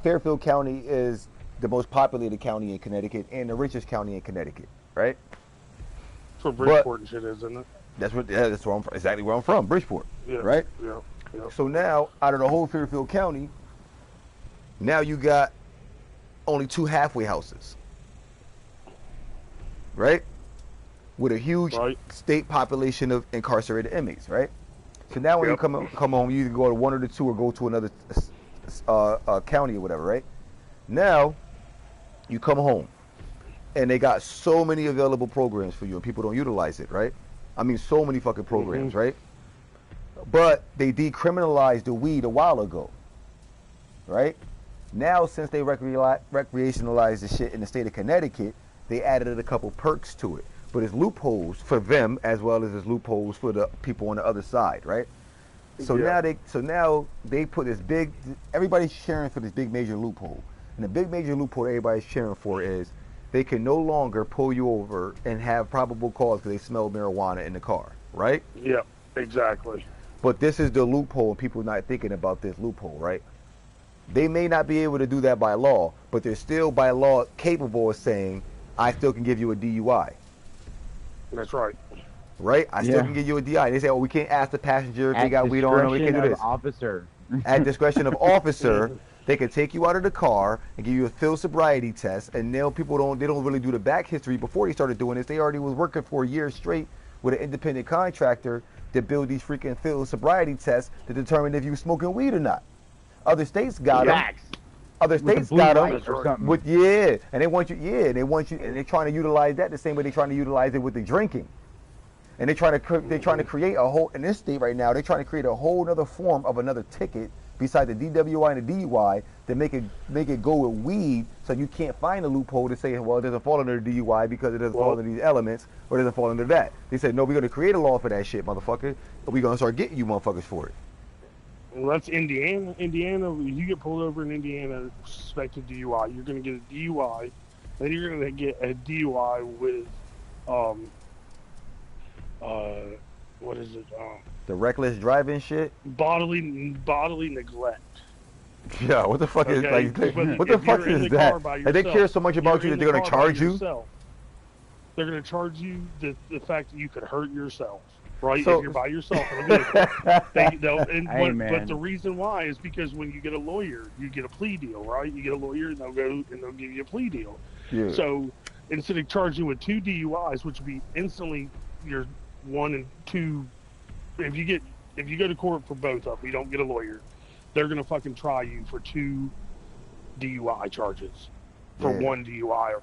Fairfield County is the most populated county in Connecticut and the richest county in Connecticut, right? For Bridgeport and shit, isn't it? That's where exactly where I'm from, Bridgeport. Yeah. Right? Yeah. So now, out of the whole Fairfield County, now you got only 2 halfway houses. Right? With a huge state population of incarcerated inmates, right? So now when you come home, you either go to one of the two or go to another county or whatever, right? Now, you come home, and they got so many available programs for you, and people don't utilize it, right? I mean, so many fucking programs, right? But they decriminalized the weed a while ago, right? Now, since they recreationalized the shit in the state of Connecticut, they added a couple perks to it. But it's loopholes for them as well as it's loopholes for the people on the other side, right? So now they put this big, everybody's cheering for this big major loophole. And the big major loophole everybody's cheering for is they can no longer pull you over and have probable cause because they smell marijuana in the car, right? Yeah, exactly. But this is the loophole, and people are not thinking about this loophole, right? They may not be able to do that by law, but they're still by law capable of saying, I still can give you a DUI. That's right. Right? I still can give you a DUI. They say, oh, we can't ask the passenger if they got weed on them. We can't do this. Officer. At discretion of officer, they can take you out of the car and give you a field sobriety test. And now people don't really do the back history. Before they started doing this, they already was working for a year straight with an independent contractor to build these freaking field sobriety tests to determine if you smoking weed or not. Other states got them. Other states got them with and they want you, and they're trying to utilize that the same way they're trying to utilize it with the drinking. And they're trying to create a whole, in this state right now, they're trying to create a whole other form of another ticket besides the DWI and the DUI to make it go with weed, so you can't find a loophole to say, well, it doesn't fall under the DUI because it doesn't fall under these elements, or it doesn't fall under that. They said, no, we're going to create a law for that shit, motherfucker, and we're going to start getting you motherfuckers for it. Well, that's Indiana. Indiana, if you get pulled over in Indiana, suspected DUI, you're going to get a DUI, then you're going to get a DUI with, what is it? The reckless driving shit? Bodily neglect. Yeah, what the fuck is what the fuck is that? Yourself, they care so much about you that they're going to charge you? They're going to charge you the fact that you could hurt yourself, right? So, if you're by yourself in a vehicle. But the reason why is because when you get a lawyer, you get a plea deal, right? You get a lawyer and they'll give you a plea deal. Yeah. So instead of charging you with 2 DUIs, which would be instantly your 1 and 2, if you go to court for both of them, you don't get a lawyer, they're gonna fucking try you for 2 DUI charges for 1 DUI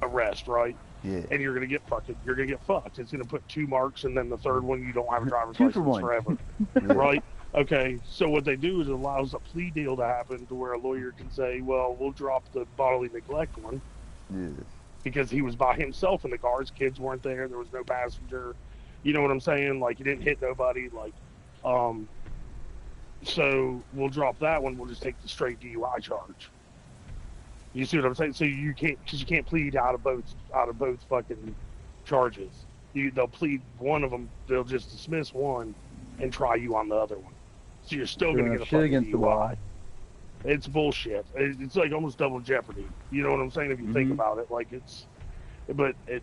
arrest, right? Yeah. And you're gonna get fucked. It's gonna put 2 marks, and then the third one you don't have a driver's license forever, right? Okay. So what they do is it allows a plea deal to happen to where a lawyer can say, well, we'll drop the bodily neglect one, because he was by himself in the car. His kids weren't there. There was no passenger. You know what I'm saying? Like, he didn't hit nobody. Like, so we'll drop that one. We'll just take the straight DUI charge. You see what I'm saying? So you can't plead out of both fucking charges. They'll plead one of them. They'll just dismiss one and try you on the other one. So you're still gonna get a fucking against DUI. The law. It's bullshit. It's like almost double jeopardy. You know what I'm saying? If you think about it, like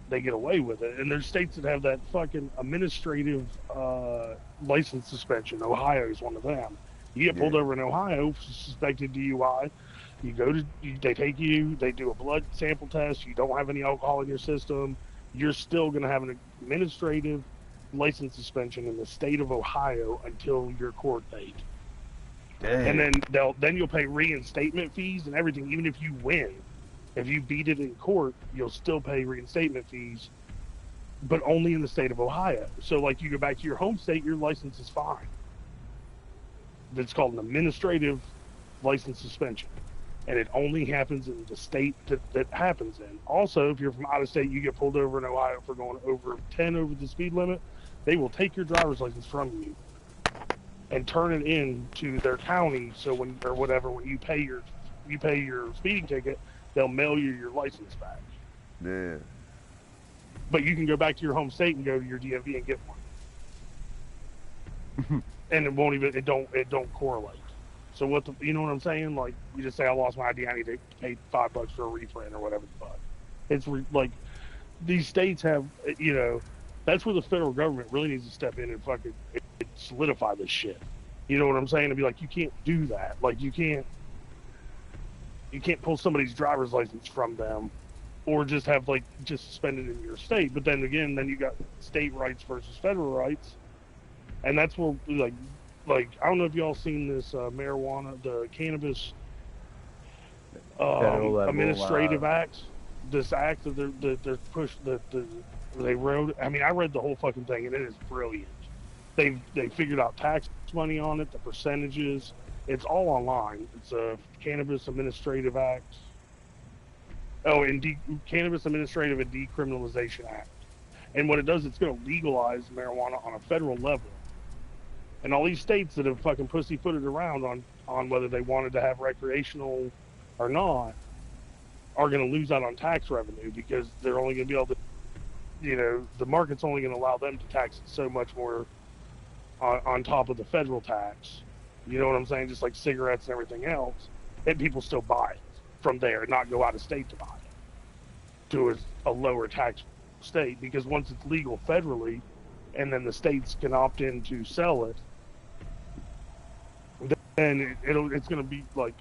they get away with it. And there's states that have that fucking administrative license suspension. Ohio is one of them. You get pulled over in Ohio for suspected DUI. They take you, they do a blood sample test. You don't have any alcohol in your system. You're still going to have an administrative license suspension in the state of Ohio until your court date. Dang. And then you'll pay reinstatement fees and everything, even if you win. If you beat it in court, you'll still pay reinstatement fees, but only in the state of Ohio. So, like, you go back to your home state, your license is fine. That's called an administrative license suspension, and it only happens in the state that happens in. Also, if you're from out of state, you get pulled over in Ohio for going over 10 over the speed limit, they will take your driver's license from you and turn it in to their county. So when you pay your speeding ticket, they'll mail you your license back. Yeah. But you can go back to your home state and go to your DMV and get one. And it don't correlate. So you know what I'm saying? Like, you just say, I lost my ID, I need to pay $5 for a reprint or whatever the fuck. It's like, these states have, that's where the federal government really needs to step in and fucking solidify this shit. You know what I'm saying? And be like, you can't do that. Like, you can't pull somebody's driver's license from them, or just have just suspended in your state. But then again, you got state rights versus federal rights, and that's where like like, I don't know if y'all seen this marijuana, the cannabis administrative act. This act that they're pushed, that they wrote. I mean, I read the whole fucking thing, and it is brilliant. They figured out tax money on it, the percentages. It's all online. It's a Cannabis Administrative Act. Oh, and Cannabis Administrative and Decriminalization Act. And what it does, it's going to legalize marijuana on a federal level. And all these states that have fucking pussyfooted around on whether they wanted to have recreational or not are going to lose out on tax revenue because they're only going to be able to, you know, the market's only going to allow them to tax it so much more on top of the federal tax. You know what I'm saying? Just like cigarettes and everything else. And people still buy it from there and not go out of state to buy it to a lower tax state, because once it's legal federally and then the states can opt in to sell it, then it's going to be like,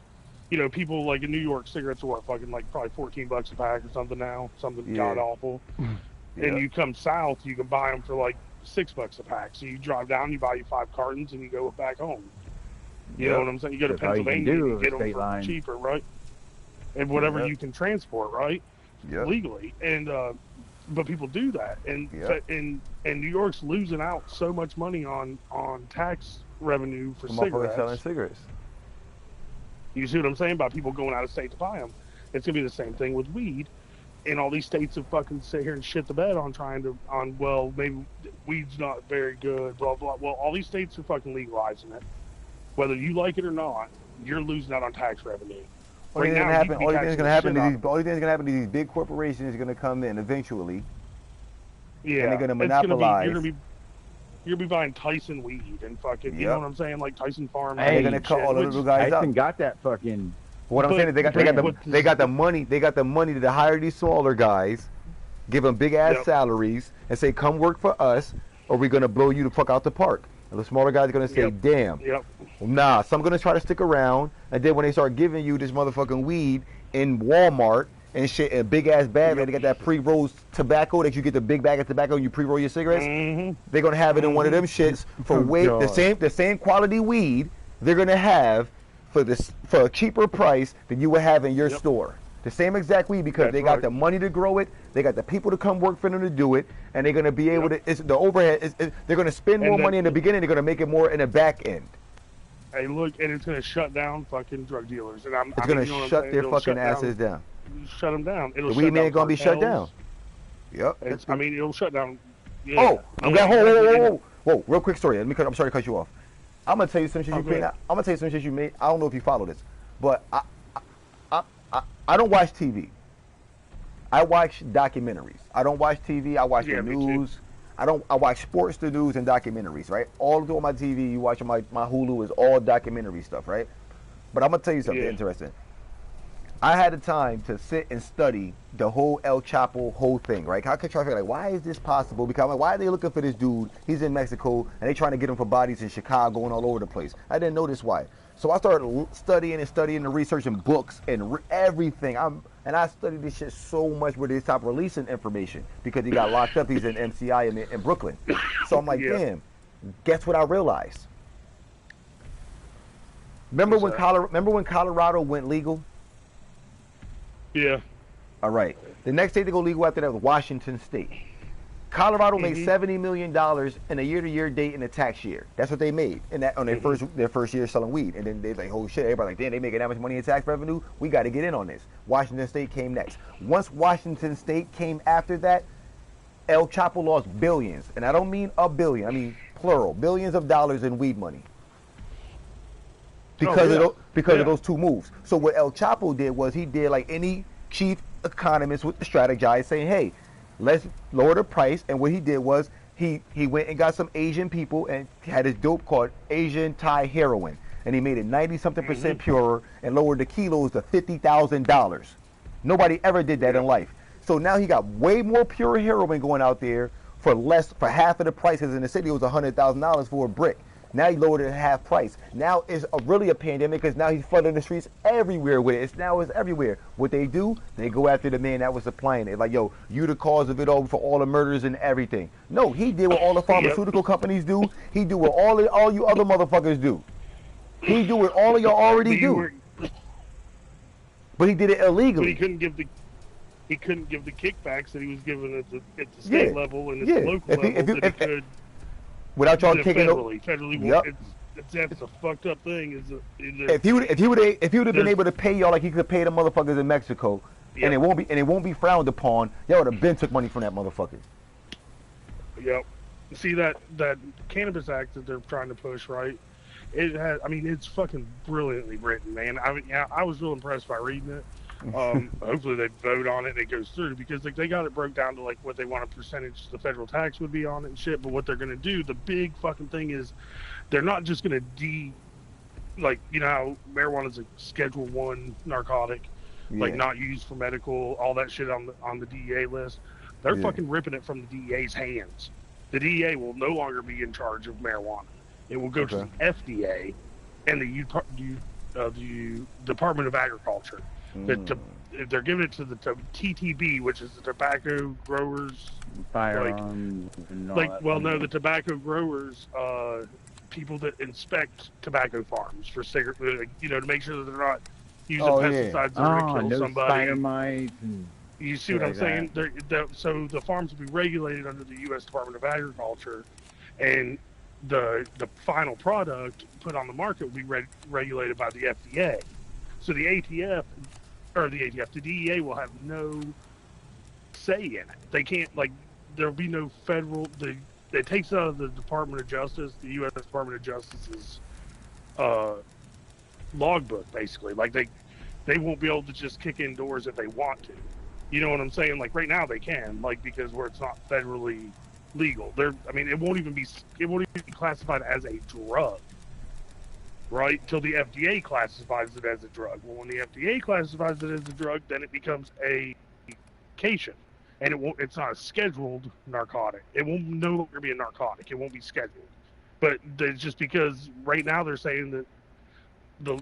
you know, people like in New York, cigarettes are what, fucking like probably $14 a pack or something now, something god awful. Yeah. And you come south, you can buy them for like $6 a pack. So you drive down, you buy you 5 cartons, and you go back home. You know what I'm saying? You go to Pennsylvania, you get them for cheaper, right? And whatever you can transport, right? Legally. And but people do that, and New York's losing out so much money on tax revenue for cigarettes. Selling cigarettes. You see what I'm saying? By people going out of state to buy them. It's gonna be the same thing with weed. And all these states have fucking sit here and shit the bed on well, maybe weed's not very good, blah blah. Well, all these states are fucking legalizing it. Whether you like it or not, you're losing out on tax revenue. Only thing that's going to happen to these big corporations is going to come in eventually. Yeah, and they're going to monopolize. You're going to be buying Tyson weed and fucking, you know what I'm saying, like Tyson Farm. Hey, they're going to cut all the little guys Tyson got that fucking. What I'm saying is they got the money to hire these smaller guys, give them big ass salaries, and say, come work for us, or we're going to blow you the fuck out the park. And the smaller guys are going to say, damn. Nah, some going to try to stick around, and then when they start giving you this motherfucking weed in Walmart and shit, in a big ass bag, they got that pre-rolled tobacco that you get the big bag of tobacco and you pre-roll your cigarettes. They're going to have it in one of them shits for the same quality weed they're going to have for a cheaper price than you would have in your store. The same exact weed, because they got the money to grow it, they got the people to come work for them to do it, and they're going to be able to, the overhead, they're going to spend more money in the beginning, they're going to make it more in the back end. Hey, look, and it's going to shut down fucking drug dealers. And it's going to shut their fucking asses down. Shut them down. The weed man going to be shut down. Yep. It'll shut down. Yeah. Whoa, real quick story. I'm sorry to cut you off. I'm going to tell you some shit you made. I don't know if you follow this, but I don't watch TV. I watch documentaries. I don't watch TV. I watch the news. I watch sports, the news, and documentaries, right? All through my TV, you watch on my Hulu is all documentary stuff, right? But I'm going to tell you something interesting. I had the time to sit and study the whole El Chapo whole thing, right? I could try to figure, like, why is this possible? Because I'm like, why are they looking for this dude? He's in Mexico, and they trying to get him for bodies in Chicago and all over the place. I didn't notice why. So I started studying and researching books and everything. I studied this shit so much where they stopped releasing information because he got locked up. He's in MCI in Brooklyn. So I'm like, damn, guess what I realized? Remember when Colorado went legal? Yeah. All right. The next state to go legal after that was Washington State. Colorado made $70 million in a year-to-year date in a tax year. That's what they made on their first year selling weed. And then they're like, oh shit, everybody like, damn, they making that much money in tax revenue? We got to get in on this. Washington State came next. Once Washington State came after that, El Chapo lost billions. And I don't mean a billion, I mean plural, billions of dollars in weed money. Because of those two moves. So what El Chapo did was he did like any chief economist would strategize, saying, hey, let's lower the price. And what he did was he went and got some Asian people and had his dope called Asian Thai heroin. And he made it 90-something% purer and lowered the kilos to $50,000. Nobody ever did that in life. So now he got way more pure heroin going out there for half of the price. Because in the city it was $100,000 for a brick. Now he lowered it at half price. Now it's really a pandemic because now he's flooding the streets everywhere with it. It's everywhere. What they do, they go after the man that was supplying it. Like, yo, you the cause of it all for all the murders and everything. No, he did what all the pharmaceutical companies do. He do what all you other motherfuckers do. He do what all of y'all already do. But he did it illegally. But he couldn't give the kickbacks that he was giving at the state level and at the local level that he could. Without y'all taking federally, that's a fucked up thing. If he would have been able to pay y'all like he could pay the motherfuckers in Mexico, and it won't be frowned upon, y'all would have been took money from that motherfucker. Yep. See that Cannabis Act that they're trying to push, right? It has. I mean, it's fucking brilliantly written, man. I was real impressed by reading it. Hopefully they vote on it and it goes through, because like they got it broke down to like what they want a percentage the federal tax would be on it and shit. But what they're gonna do, the big fucking thing is, they're not just gonna like, you know how marijuana is a Schedule 1 narcotic, like not used for medical, all that shit on the DEA list. They're fucking ripping it from the DEA's hands. The DEA will no longer be in charge of marijuana. It will go to the FDA and the Department of Agriculture. They're giving it to the TTB, which is the tobacco growers. Firearms. The tobacco growers, people that inspect tobacco farms for cigarette, to make sure that they're not using pesticides that are going to kill somebody. Spider mites. You see what I'm saying? So the farms will be regulated under the U.S. Department of Agriculture, and the final product put on the market will be regulated by the FDA. So the the DEA will have no say in it. They can't, there'll be no federal, it takes out of the Department of Justice, the U.S. Department of Justice's logbook, basically. Like, they won't be able to just kick in doors if they want to. You know what I'm saying? Like, right now they can, because where it's not federally legal. It won't even be classified as a drug, right? Till the FDA classifies it as a drug. Well, when the FDA classifies it as a drug, then it becomes a medication, and it's not a scheduled narcotic. It won't no longer be a narcotic. It won't be scheduled. But it's just because right now they're saying that the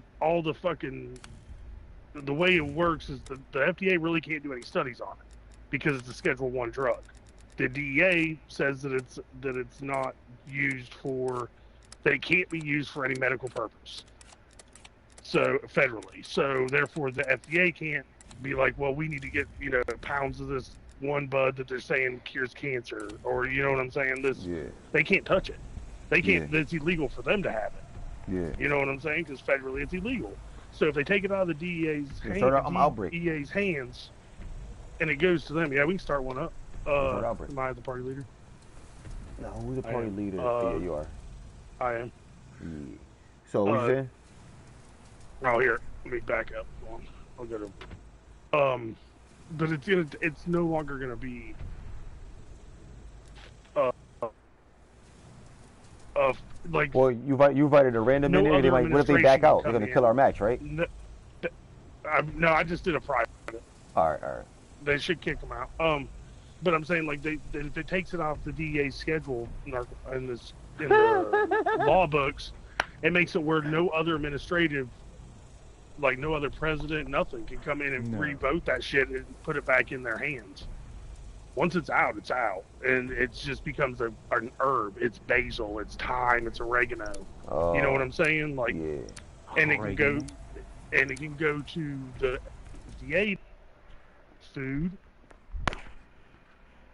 way it works is the FDA really can't do any studies on it because it's a Schedule 1 drug. The DEA says that it's not used that it can't be used for any medical purpose. So federally. So therefore the FDA can't be like, well, we need to get, pounds of this one bud that they're saying cures cancer, or you know what I'm saying? They can't touch it. They can't, it's illegal for them to have it. Yeah. You know what I'm saying? Because federally it's illegal. So if they take it out of the DEA's hands and it goes to them, we can start one up. Am I the party leader? No, who's the party leader? Yeah, you are. I am. Yeah. So what you saying? Oh, here, let me back up. I'll go to. But it's no longer gonna be. Well, you invited a random in there. What if they back out? They're gonna kill our match, right? No, I just did a private. All right. They should kick them out. But I'm saying, if it takes it off the DEA schedule in the law books, it makes it where no other administrative, no other president, nothing can come in and revote that shit and put it back in their hands. Once it's out, it's out, and it just becomes an herb. It's basil, it's thyme, it's oregano. You know what I'm saying? And it can go to the FDA food.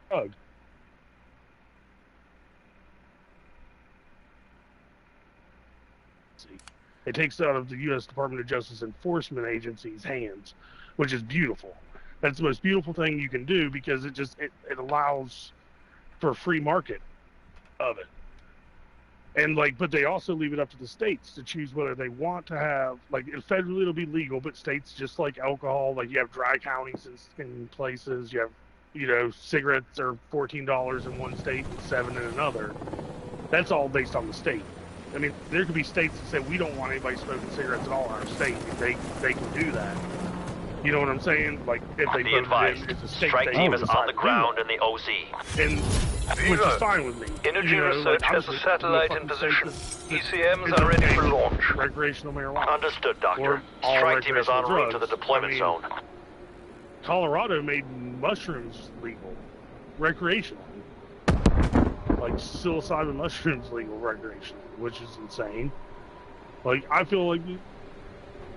Drug. It takes it out of the U.S. Department of Justice Enforcement Agency's hands, which is beautiful. That's the most beautiful thing you can do because it allows for a free market of it. And but they also leave it up to the states to choose whether they want to have, federally it'll be legal, but states, just like alcohol, you have dry counties in places, you have, cigarettes are $14 in one state and $7 in another. That's all based on the state. There could be states that say we don't want anybody smoking cigarettes at all in our state. They can do that. You know what I'm saying? Like, if they Be advised, strike team is on the ground in the OZ. And which is fine with me. Energy research has a satellite in position. ECMs are ready for launch. Recreational marijuana. Understood, Doctor. Strike team is en route to the deployment zone. Colorado made mushrooms legal, recreational. Like psilocybin mushrooms legal recreational, which is insane. Like, I feel like,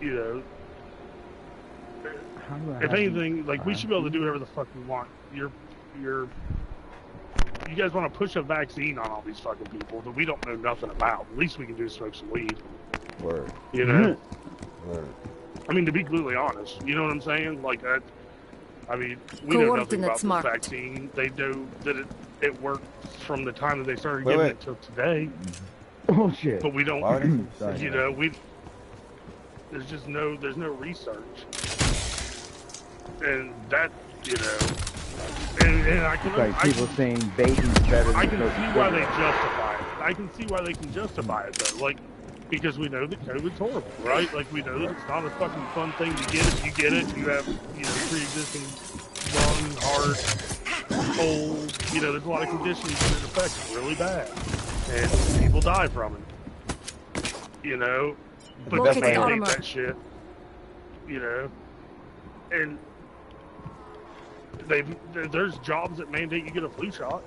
you know, if anything, like, we should be able to do whatever the fuck we want. You guys want to push a vaccine on all these fucking people that we don't know nothing about. At least we can do is smoke some weed. Word. You know? Word. I mean, to be completely honest, you know what I'm saying? Like, I mean, we know nothing about this vaccine. They know that it worked from the time that they started giving it till today. Oh shit! But we don't, you know, there's no research, and that, you know, and I can like people saying baby's better. I can see why they justify it. I can see why they can justify it though, like, because we know that COVID's horrible, right? Like, we know that it's not a fucking fun thing to get. If you get it, you have, you know, pre-existing lung, heart, cold, you know, there's a lot of conditions that it affects really bad. And people die from it. You know? But they mandate that shit. You know? And there's jobs that mandate you get a flu shot.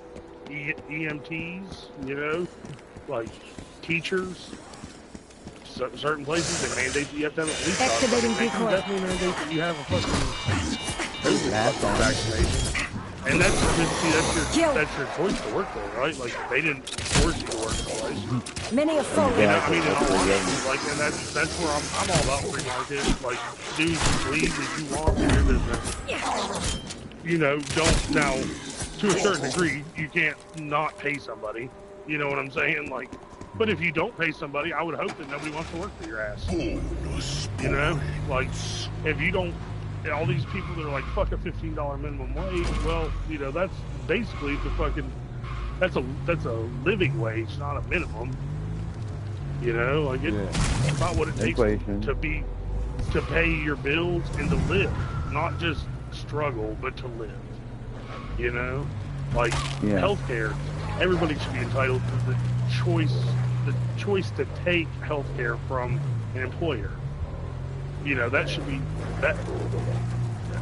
EMTs, you know? Like, teachers. Certain places, they mandate that you have to have a flu shot. Activating they can definitely mandate that you have a fucking vaccination. And that's just, that's your choice to work there, right? Like, they didn't force you to work in a place. Many a phone. You know, I mean, in all honesty, like, and that's where I'm all about free market. Like, do leave if you want in your business. You know, don't, now, to a certain degree, you can't not pay somebody. You know what I'm saying? Like, but if you don't pay somebody, I would hope that nobody wants to work for your ass. You know? Like, if you don't, all these people that are like, fuck a $15 minimum wage, well, you know, that's basically the fucking, that's a living wage, not a minimum. You know, like, it's not what it takes to pay your bills and to live, not just struggle, but to live. You know, like, healthcare, everybody should be entitled to the choice to take healthcare from an employer. You know, that should be, that,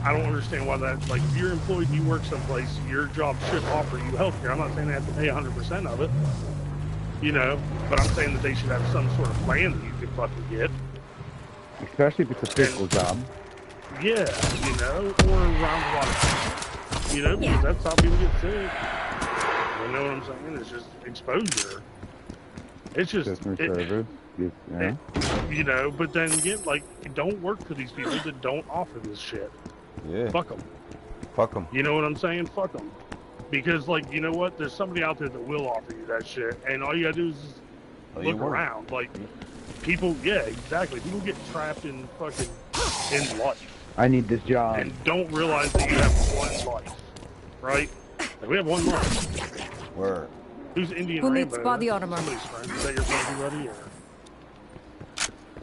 I don't understand why that, like, if you're employed and you work someplace, your job should offer you healthcare. I'm not saying they have to pay 100% of it, you know, but I'm saying that they should have some sort of plan that you can fucking get. Especially if it's a physical job. Yeah, you know, or around a lot of people, you know, because that's how people get sick. You know what I'm saying? It's just exposure. It's just, you know, but then again, like, don't work for these people that don't offer this shit. Yeah. Fuck them. Fuck them. You know what I'm saying? Fuck them. Because, like, you know what? There's somebody out there that will offer you that shit, and all you gotta do is look around. Like, people, exactly. People get trapped in fucking, in life. I need this job. And don't realize that you have one life, right? Like, we have one life. Word. Who's Indian Who Rainbow? needs body armor? Somebody's friend. Is that your buddy, buddy, or?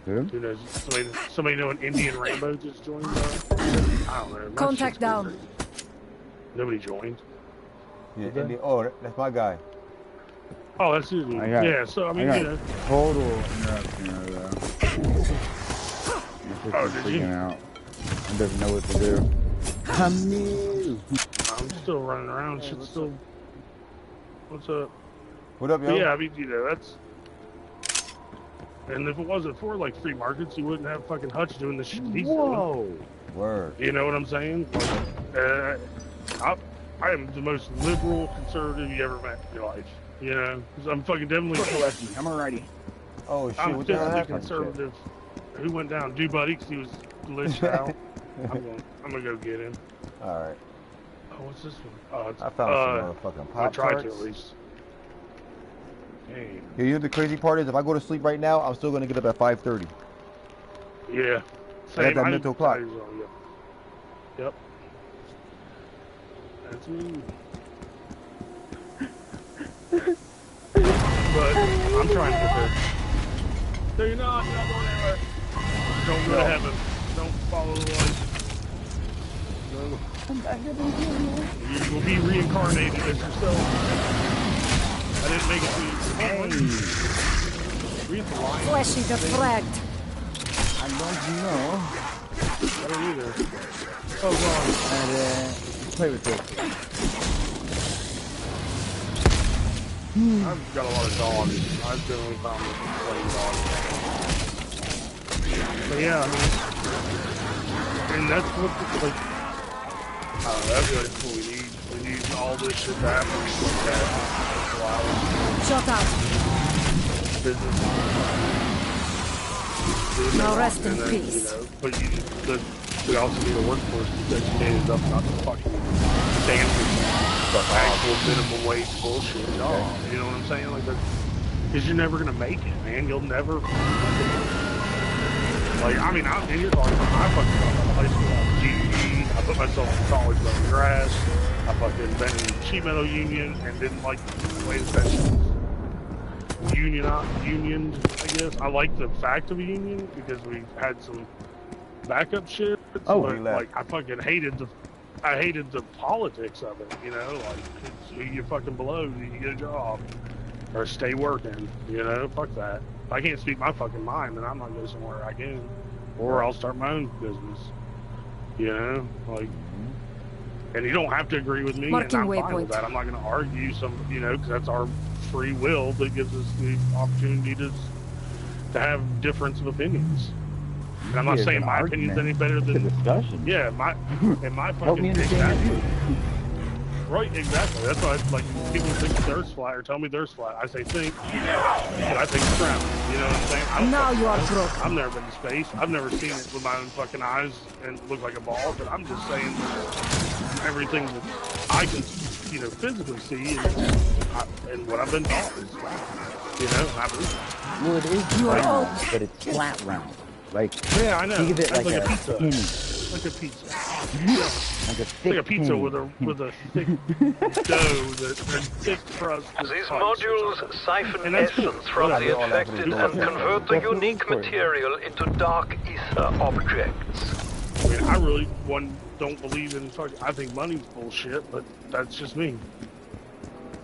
Who knows? Somebody know an Indian Rainbow just joined? I don't know. Contact down. Nobody joined. Yeah, oh, that's my guy. Oh, that's his. Yeah, so I mean, you know. Total interruption though. Oh, did you? Out. He doesn't know what to do. Come new. I'm still running around. Shit, still. What's up? What up, yo? Yeah, I mean, you know, that's. And if it wasn't for, like, free markets, you wouldn't have fucking Hutch doing this shit he's doing. Word. You know what I'm saying? Like, I am the most liberal conservative you ever met in your life. You know? Because I'm fucking definitely... I'm alrighty. Oh, shit. I'm definitely conservative. Who went down? Do Buddy, because he was glitched out. I'm gonna go get him. Alright. Oh, what's this one? Oh, it's, I found some motherfucking Pop-Tarts. I tried to, at least. Hey. Yeah, you know the crazy part is, if I go to sleep right now, I'm still gonna get up at 5:30. Yeah. I got that mental clock. Yep. That's me. But I'm trying to prepare. No, you're not. You're not going anywhere. Don't go to heaven. Don't follow the light. You will be reincarnated as yourself. I didn't make it to you. Hey. Read the line. Fleshy defragged. I don't know. I don't either. Oh, God. And play with it. I've got a lot of dogs. I've generally found this playing dogs. But yeah, I mean, and that's what, like, I don't know, that's what we need. We need all this shit to happen like that. Shut up. Business. Now rest in then, peace. You know, but we also need a workforce that's educated up, not the fucking standard, actual minimum wage bullshit. No, you know what I'm saying? Like, because you're never gonna make it, man. You'll never. Like, I mean, and you're talking about, I fucking got out of high school, I was GED, I put myself in college on the grass, I fucking been in sheet metal union and didn't like the way that shit unioned, I guess. I like the fact of a union because we had some backup shit. Oh, but, like, I fucking hated the politics of it, you know? Like, who you fucking below, you get a job. Or stay working, you know? Fuck that. If I can't speak my fucking mind, then I'm not going somewhere I can. Or I'll start my own business. You know? Like, and you don't have to agree with me, Marking and I'm fine with that. I'm not going to argue you know, because that's our free will that gives us the opportunity to have difference of opinions. And I'm not saying my opinion's any better than... It's a discussion. Yeah, my fucking... Help me understand you. Right, exactly. That's why, like, people think the Earth's flat or tell me the Earth's flat. I say think, but I think it's round. You know what I'm saying? Now you are broke. I've never been to space. I've never seen it with my own fucking eyes and look like a ball, but I'm just saying everything that I can, you know, physically see and what I've been taught is flat. You know, I believe it. Well, it is round, but it's flat round. Like, yeah, I know. Think of it like a pizza. penny. Like a pizza. Like a thick like a pizza penny. with a thick dough, a thick crust. These modules siphon essence from the infected and convert the unique material into dark ether objects. I mean, I really don't believe in I think money's bullshit, but that's just me.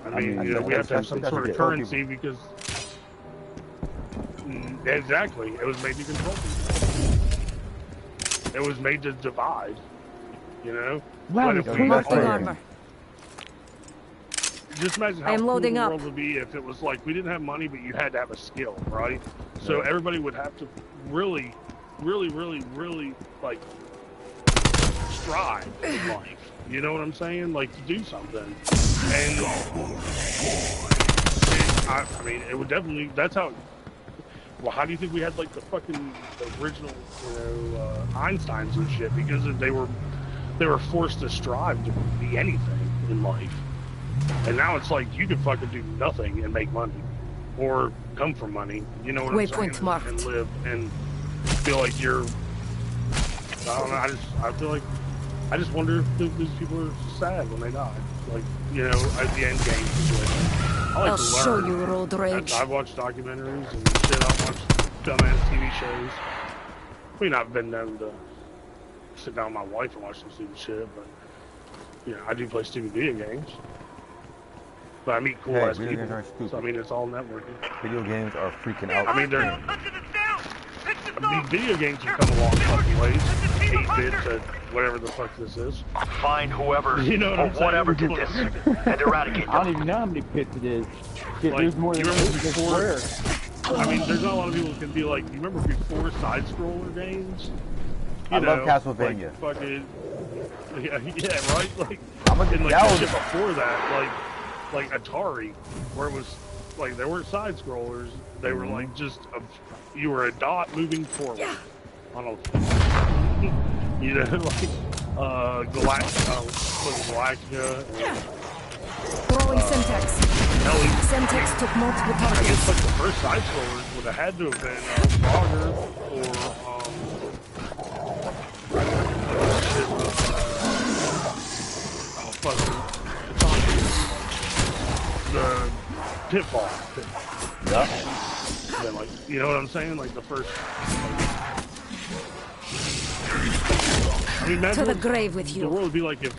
I mean, you know, we have to have some sort of currency because exactly, it was made to control people. It was made to divide. You know? Wow, but if we armor. Just imagine how cool the world would be if it was like we didn't have money, but you had to have a skill, right? So everybody would have to really, like, strive in life. You know what I'm saying? Like, to do something. And I mean, it would definitely, that's how, well, how do you think we had, like, the original, you know, Einsteins and shit? Because they were forced to strive to be anything in life. And now it's like you can fucking do nothing and make money. Or come from money. You know what I'm saying? Waypoint marked. And live and feel like you're... I don't know, I just wonder if these people are sad when they die. Like, you know, at the end game situation. I like I'll to show learn. you road rage. I've watched documentaries and shit. I've watched dumbass TV shows. I mean, I've been known to sit down with my wife and watch some stupid shit, but, you know, I do play stupid video games. But I meet cool ass people. So, I mean, it's all networking. Video games are freaking out. I mean, these video games have come a long fucking ways. 8-bit to whatever the fuck this is. Find whoever you know or whatever did this and eradicate them. I don't even know how many bits it is. Shit, Like, there's more than before. I mean, there's not a lot of people who can be like, you remember before side-scroller games? I love Castlevania. Like, fucking, yeah, right? Like, I'm gonna and like that the was shit before that, like Atari, where it was like they weren't side-scrollers. They were like just you were a dot moving forward on a, you know, like Galactica. Throwing Semtex. Semtex took multiple I targets. guess like the first side-scrollers would have had to have been Frogger or the Pitfall. Yeah. Then, like, you know what I'm saying? Like the first. I mean, To the grave with the you. world would be like if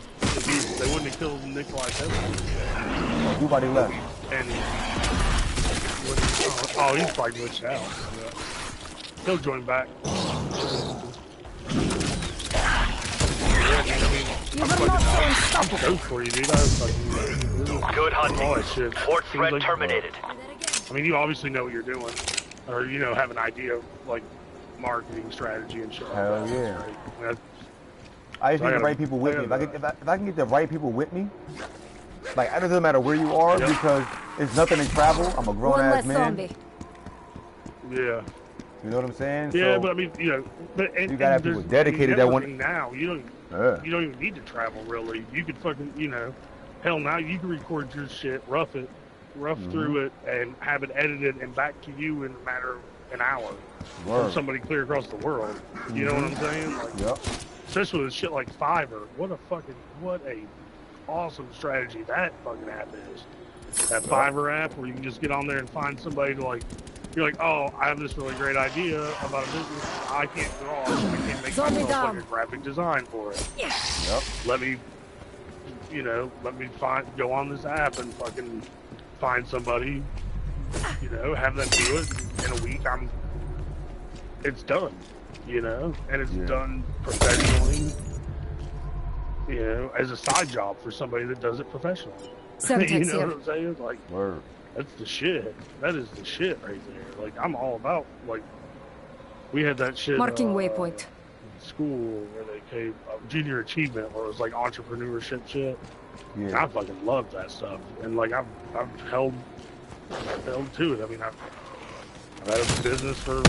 they wouldn't have killed Nikolai Tesla. Nobody left. And he's probably glitched out. Yeah. He'll join back. You were not so unstoppable. Go for you, dude. I was like, Good hunting. all that shit. Fort threat Seems like, terminated. I mean, you obviously know what you're doing, or have an idea of like marketing strategy and shit. Hell like yeah. Right? I just need the right people with me. If I can get the right people with me, like it doesn't matter where you are because it's nothing in travel. I'm a grown ass man. Zombie. Yeah. You know what I'm saying? Yeah, so, but I mean, you gotta have people dedicated that want. Now you don't even need to travel really. You could fucking hell now you can record your shit, rough through it, and have it edited and back to you in a matter of an hour from somebody clear across the world. You know what I'm saying? Like, especially with shit like Fiverr. What a awesome strategy that fucking app is. That Fiverr app where you can just get on there and find somebody to you're like, oh, I have this really great idea about a business. I can't draw. I can't make myself a graphic design for it. Yeah. Yep. Let me go on this app and fucking find somebody, have them do it. In a week, it's done, and it's done professionally, as a side job for somebody that does it professionally. You know what I'm saying? Like, that's the shit. That is the shit right there. Like, I'm all about, we had that shit. Marking waypoint. In school where they came, junior achievement, where it was like entrepreneurship shit. Yeah. And I fucking love that stuff. And I've held to it. I mean, I've had a business for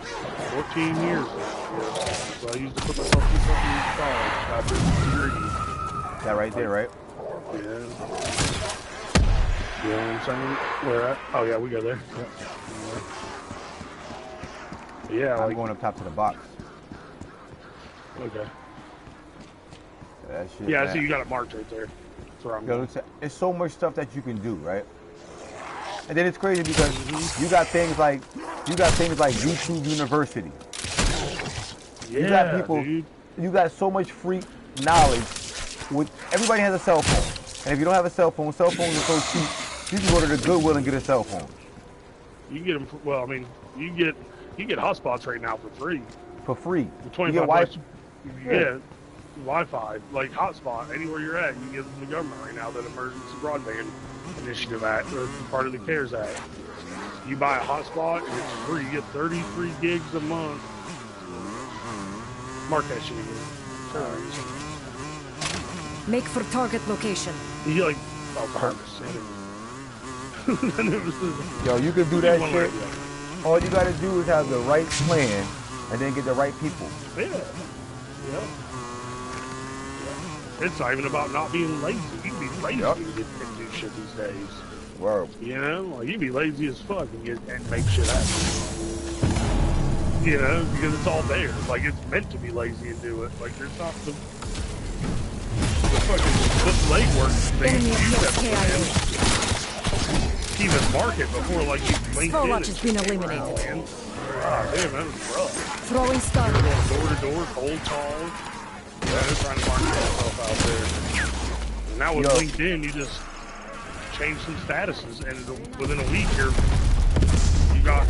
14 years now. So I used to put myself through something in college after degree. That right there, right? Yeah. You know what I'm saying? Where at? Oh yeah, we go there. Yeah. I'm going up top to the box. Okay. That shit, yeah, I see you got it marked right there. That's where I'm going. It's so much stuff that you can do, right? And then it's crazy because you got things like YouTube University. Yeah, you got people. Dude. You got so much free knowledge. Everybody has a cell phone, and if you don't have a cell phones are so cheap. You can go to the Goodwill and get a cell phone. You can get them. Well, I mean, you get hotspots right now for free. For free. For $25. Yeah. Wi-Fi, like hotspot, anywhere you're at, you get the government right now that emergency broadband initiative act, or part of the CARES Act. You buy a hotspot and it's free. You get 33 gigs a month. Mark that shit again. Make for target location. You Yo, you can do that shit. All you gotta do is have the right plan and then get the right people. Yeah. It's not even about not being lazy. You can be lazy and do shit these days. Word. You can be lazy as fuck and make shit happen. Because it's all there. Like, it's meant to be lazy and do it. Like, there's not the fucking legwork thing you even market before, like, you LinkedIn. Watch has been eliminated. Damn, that was rough. Throwing stun. Door to door, cold calls. Yeah, they're trying to market yourself out there. And now with LinkedIn, you just change some statuses, and within a week, you got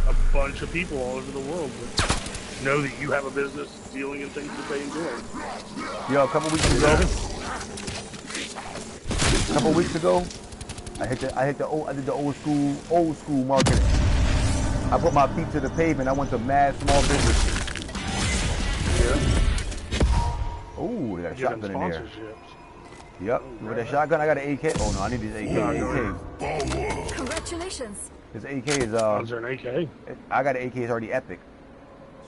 a bunch of people all over the world that know that you have a business dealing in things that they enjoy. Yo, a couple weeks ago, I did the old school marketing. I put my feet to the pavement. I went to mad small businesses. Yeah. Oh, they got a shotgun in there. Yep. With that shotgun, I got an AK. Oh no, I need this AK. Congratulations. This AK is Is there an AK? I got an AK. It's already epic.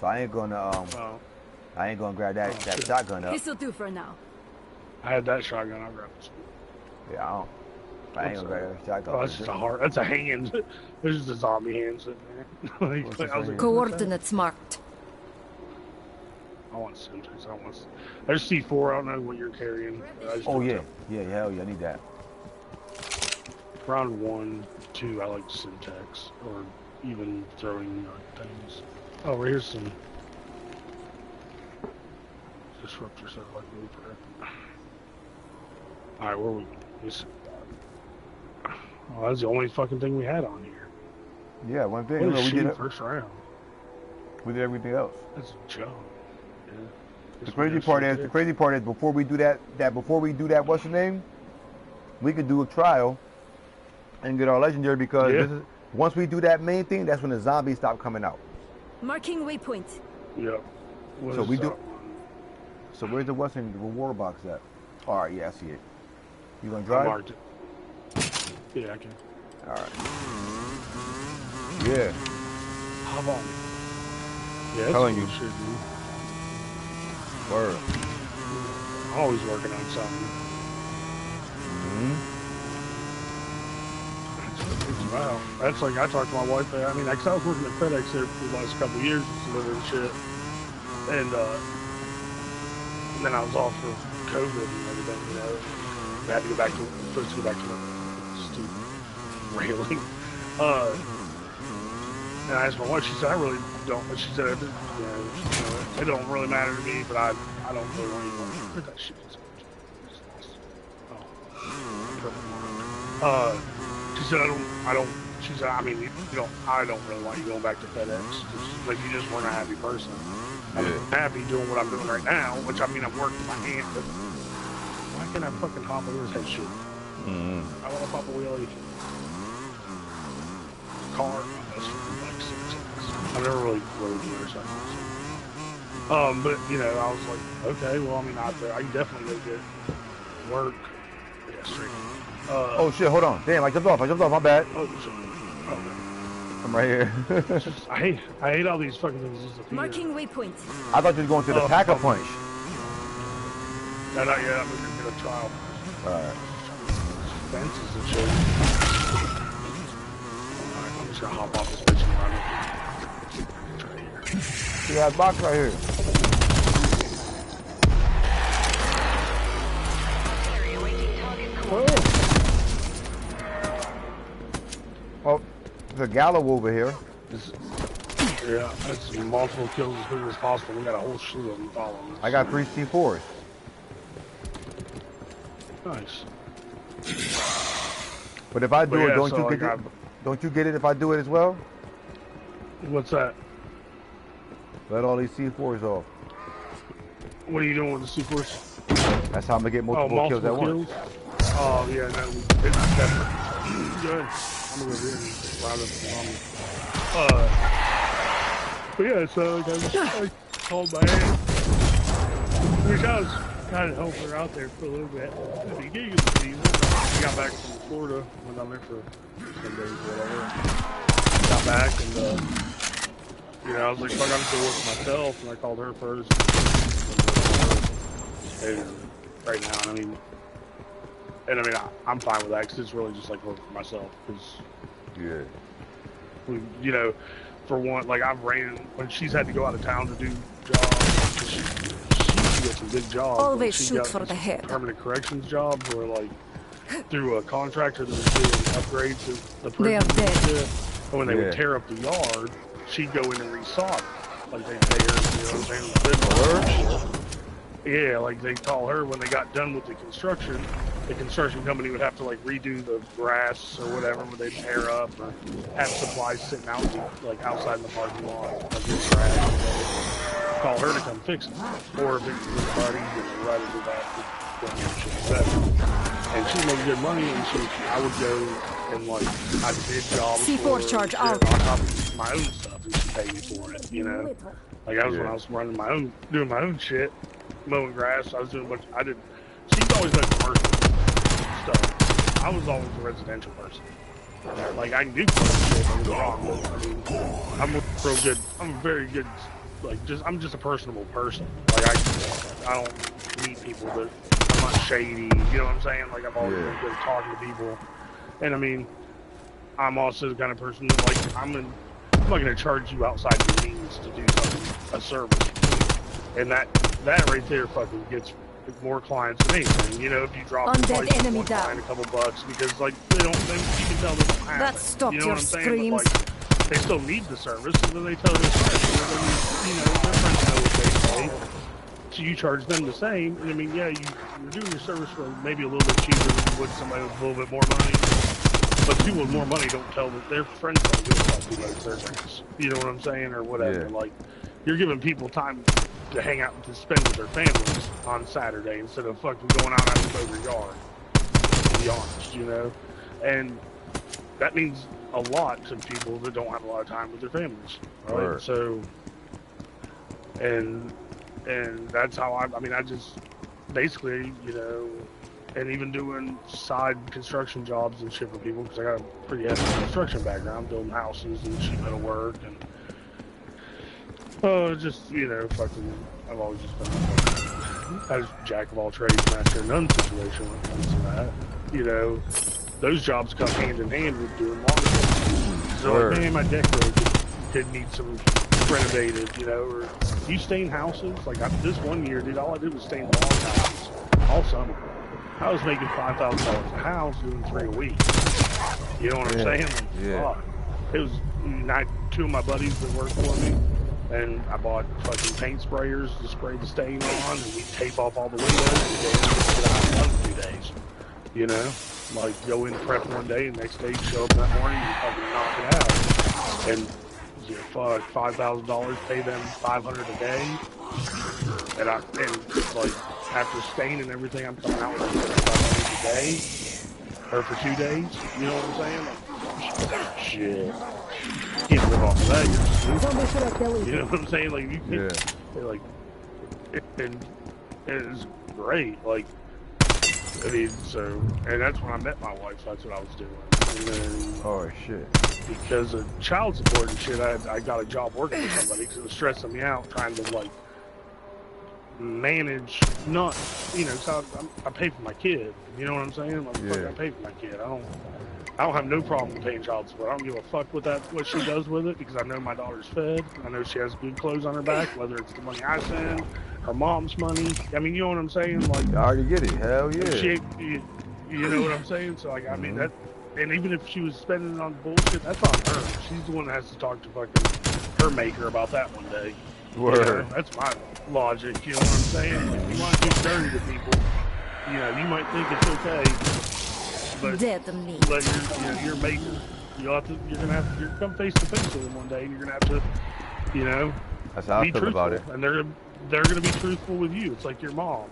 So I ain't gonna grab that shotgun up. This'll do for now. I had that shotgun. I'll grab it. Yeah, I ain't gonna grab that shotgun. Oh, that's just that's a hand. There's just a zombie hand sitting there. Coordinates marked. I want Syntax. There's C4. I don't know what you're carrying. Oh yeah, hell yeah, I need that. Round 1, 2, I like Syntax, or even throwing things. Oh, here's some. disrupt yourself like Reaper. Alright, where are we? Oh, that's the only fucking thing we had on here. Yeah, one thing. What We is did she first round? We did everything else. That's a joke. Yeah. The crazy part is before we do that what's the name? We could do a trial and get our legendary because once we do that main thing, that's when the zombies stop coming out. Marking waypoint. Yep. So we do. So where's the Western reward box at? All right, yeah, I see it. You gonna drive? I marked it. Yeah, I can. All right. Yeah. How about it? Yeah, telling you. Shit, dude. Word. I'm always working on something. Wow. That's like, I talked to my wife, I mean, cause I was working at FedEx there for the last couple of years, just delivering shit. And then I was off for COVID and everything, you know. I had to go back to, first go back to stupid railing. And I asked my wife, she said, I really don't, but she said, it don't really matter to me, but I don't really want anyone. Look at that shit. She said, she said, I mean, I don't really want you going back to FedEx. Like, you just weren't a happy person. I'm happy doing what I'm doing right now, which, I mean, I'm working my hand, but why can't I fucking hop over this head shit? I want to pop a wheelie. Car, that's like 6 seconds. I've never really rode motorcycles. But, you know, I was like, okay, well, I mean, I can definitely go get work. Yeah, straight. Oh shit, hold on. Damn, I jumped off, my bad. Oh, shit. I'm right here. I hate all these fucking things disappear. Marking waypoint. I thought you were going to the Pack-a-Punch. No, not yet. I'm gonna get a trial. Alright. Fences and shit. Alright, I'm just gonna hop off this bitch and run it. Right here. See that box right here. Oh, there's a gallows over here. Yeah, that's multiple kills as quick as possible. We got a whole slew of them following us. I got 3 C4s. Nice. But if I do it, don't so you like get it? Don't you get it if I do it as well? What's that? Let all these C4s off. What are you doing with the C4s? That's how I'm gonna get multiple kills at once. Oh yeah, no, it's definitely good. I'm gonna go here and round up the but yeah, so like, I called my aunt, which I was kind of helping her out there for a little bit. At the beginning of the season, I got back from Florida, went down there for 10 days or whatever. Got back and you know, I was like, fuck, I'm still working myself, and I called her first. And right now, and I mean, I'm fine with that because it's really just like working for myself. Because you know, for one, like I've ran when she's had to go out of town to do jobs. She got some good jobs. Always shoot for the head. Permanent corrections jobs, where like through a contractor that was doing upgrades to the prison. They are dead. And when they would tear up the yard, she'd go in and restock. Like they pay her, you know what I'm saying? Yeah, like they call her when they got done with the construction company would have to like redo the grass or whatever where they'd tear up or have supplies sitting out like outside in the parking lot, like this grass. Call her to come fix it. Or if it's with buddy, right to do that. And she made good money and I would go and like I did jobs C4 charge out. on top of my own stuff and she paid me for it, you know. Like I was when I was running my own, doing my own shit, mowing grass. I was doing a bunch. She's always done commercial stuff. I was always a residential person. Like I can do commercial shit, don't get me wrong. But, I mean, I'm a very good. Like I'm just a personable person. Like I don't meet people that I'm not shady. You know what I'm saying? Like I've always been good at talking to people. And I mean, I'm also the kind of person that like I'm not going to charge you outside your means to do something, a service. And that right there fucking gets more clients than anything. You know, if you drop the price of one client a couple bucks because like you can tell they don't have that it. stopped You know your what I'm saying? screams. But, like, they still need the service, and then they tell their friends. You know, their friends know what they pay. So you charge them the same, and I mean, yeah, you're doing your service for maybe a little bit cheaper than you would somebody with a little bit more money. But people with more money don't tell that their friends don't do it like people with their friends. You know what I'm saying, or whatever. Yeah. Like, you're giving people time to hang out and to spend with their families on Saturday instead of fucking going out and having to go yard. To be honest, you know, and that means a lot to people that don't have a lot of time with their families. Right? Word. So, and that's how I mean, I just basically, you know, and even doing side construction jobs and shit for people, because I got a pretty heavy construction background, building houses and sheet metal work, and just, you know, fucking, I've always just been I was jack of all trades, master of none situation when it comes to that. You know, those jobs come hand in hand with doing laundry. So, like, man, my deck road could need some renovated, you know, or you stain houses. Like, this one year, dude, all I did was stain lawn houses all summer. I was making $5,000 a house, doing 3 a week. You know what I'm saying? Like, yeah. It was two of my buddies that worked for me, and I bought fucking paint sprayers to spray the stain on, and we tape off all the windows and get out in 2 days. You know? Like, go in prep one day, and next day show up that morning and fucking knock it out. And you know, fuck, $5,000, pay them $500 a day. And like, after stain and everything, I'm coming out with $500 a day, or for 2 days. You know what I'm saying? Like, shit. You can't live off of that. You're stupid. You know what I'm saying? Like, you can't, like, and it's great. Like, I mean, so, and that's when I met my wife. That's what I was doing. And then, oh shit. Because of child support and shit, I got a job working for somebody because it was stressing me out trying to, like, manage, not, you know, so I pay for my kid. You know what I'm saying? Like, fuck, I pay for my kid. I don't have no problem paying child support. I don't give a fuck what she does with it, because I know my daughter's fed. I know she has good clothes on her back, whether it's the money I send, her mom's money. I mean, you know what I'm saying? Like, I already get it. Hell yeah. You know what I'm saying? So, like, I mean, that, and even if she was spending it on bullshit, that's on her. She's the one that has to talk to fucking her maker about that one day. Word. You know, that's my logic. You know what I'm saying? If you want to get dirty to people, you know, you might think it's okay, but let your maker, you're gonna have to come face to face with them one day, and you're gonna have to, you know, that's how I feel about it. And they're gonna be truthful with you. It's like your mom,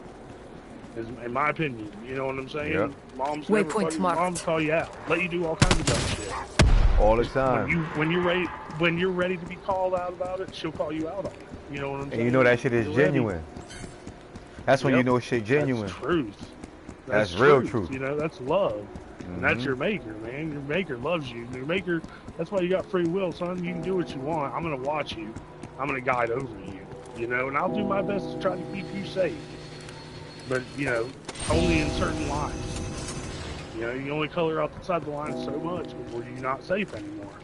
in my opinion. You know what I'm saying? Yep. Moms call you out, let you do all kinds of dumb shit all the time. When you're ready to be called out about it, she'll call you out on it. You know what I'm saying? And you know that shit is genuine. That's when you know shit genuine. That's truth. That's real truth. You know, that's love. And that's your maker, man. Your maker loves you. Your maker, that's why you got free will, son. You can do what you want. I'm going to watch you. I'm going to guide over you. You know, and I'll do my best to try to keep you safe. But, you know, only in certain lines. You know, you only color outside the lines so much before you're not safe anymore.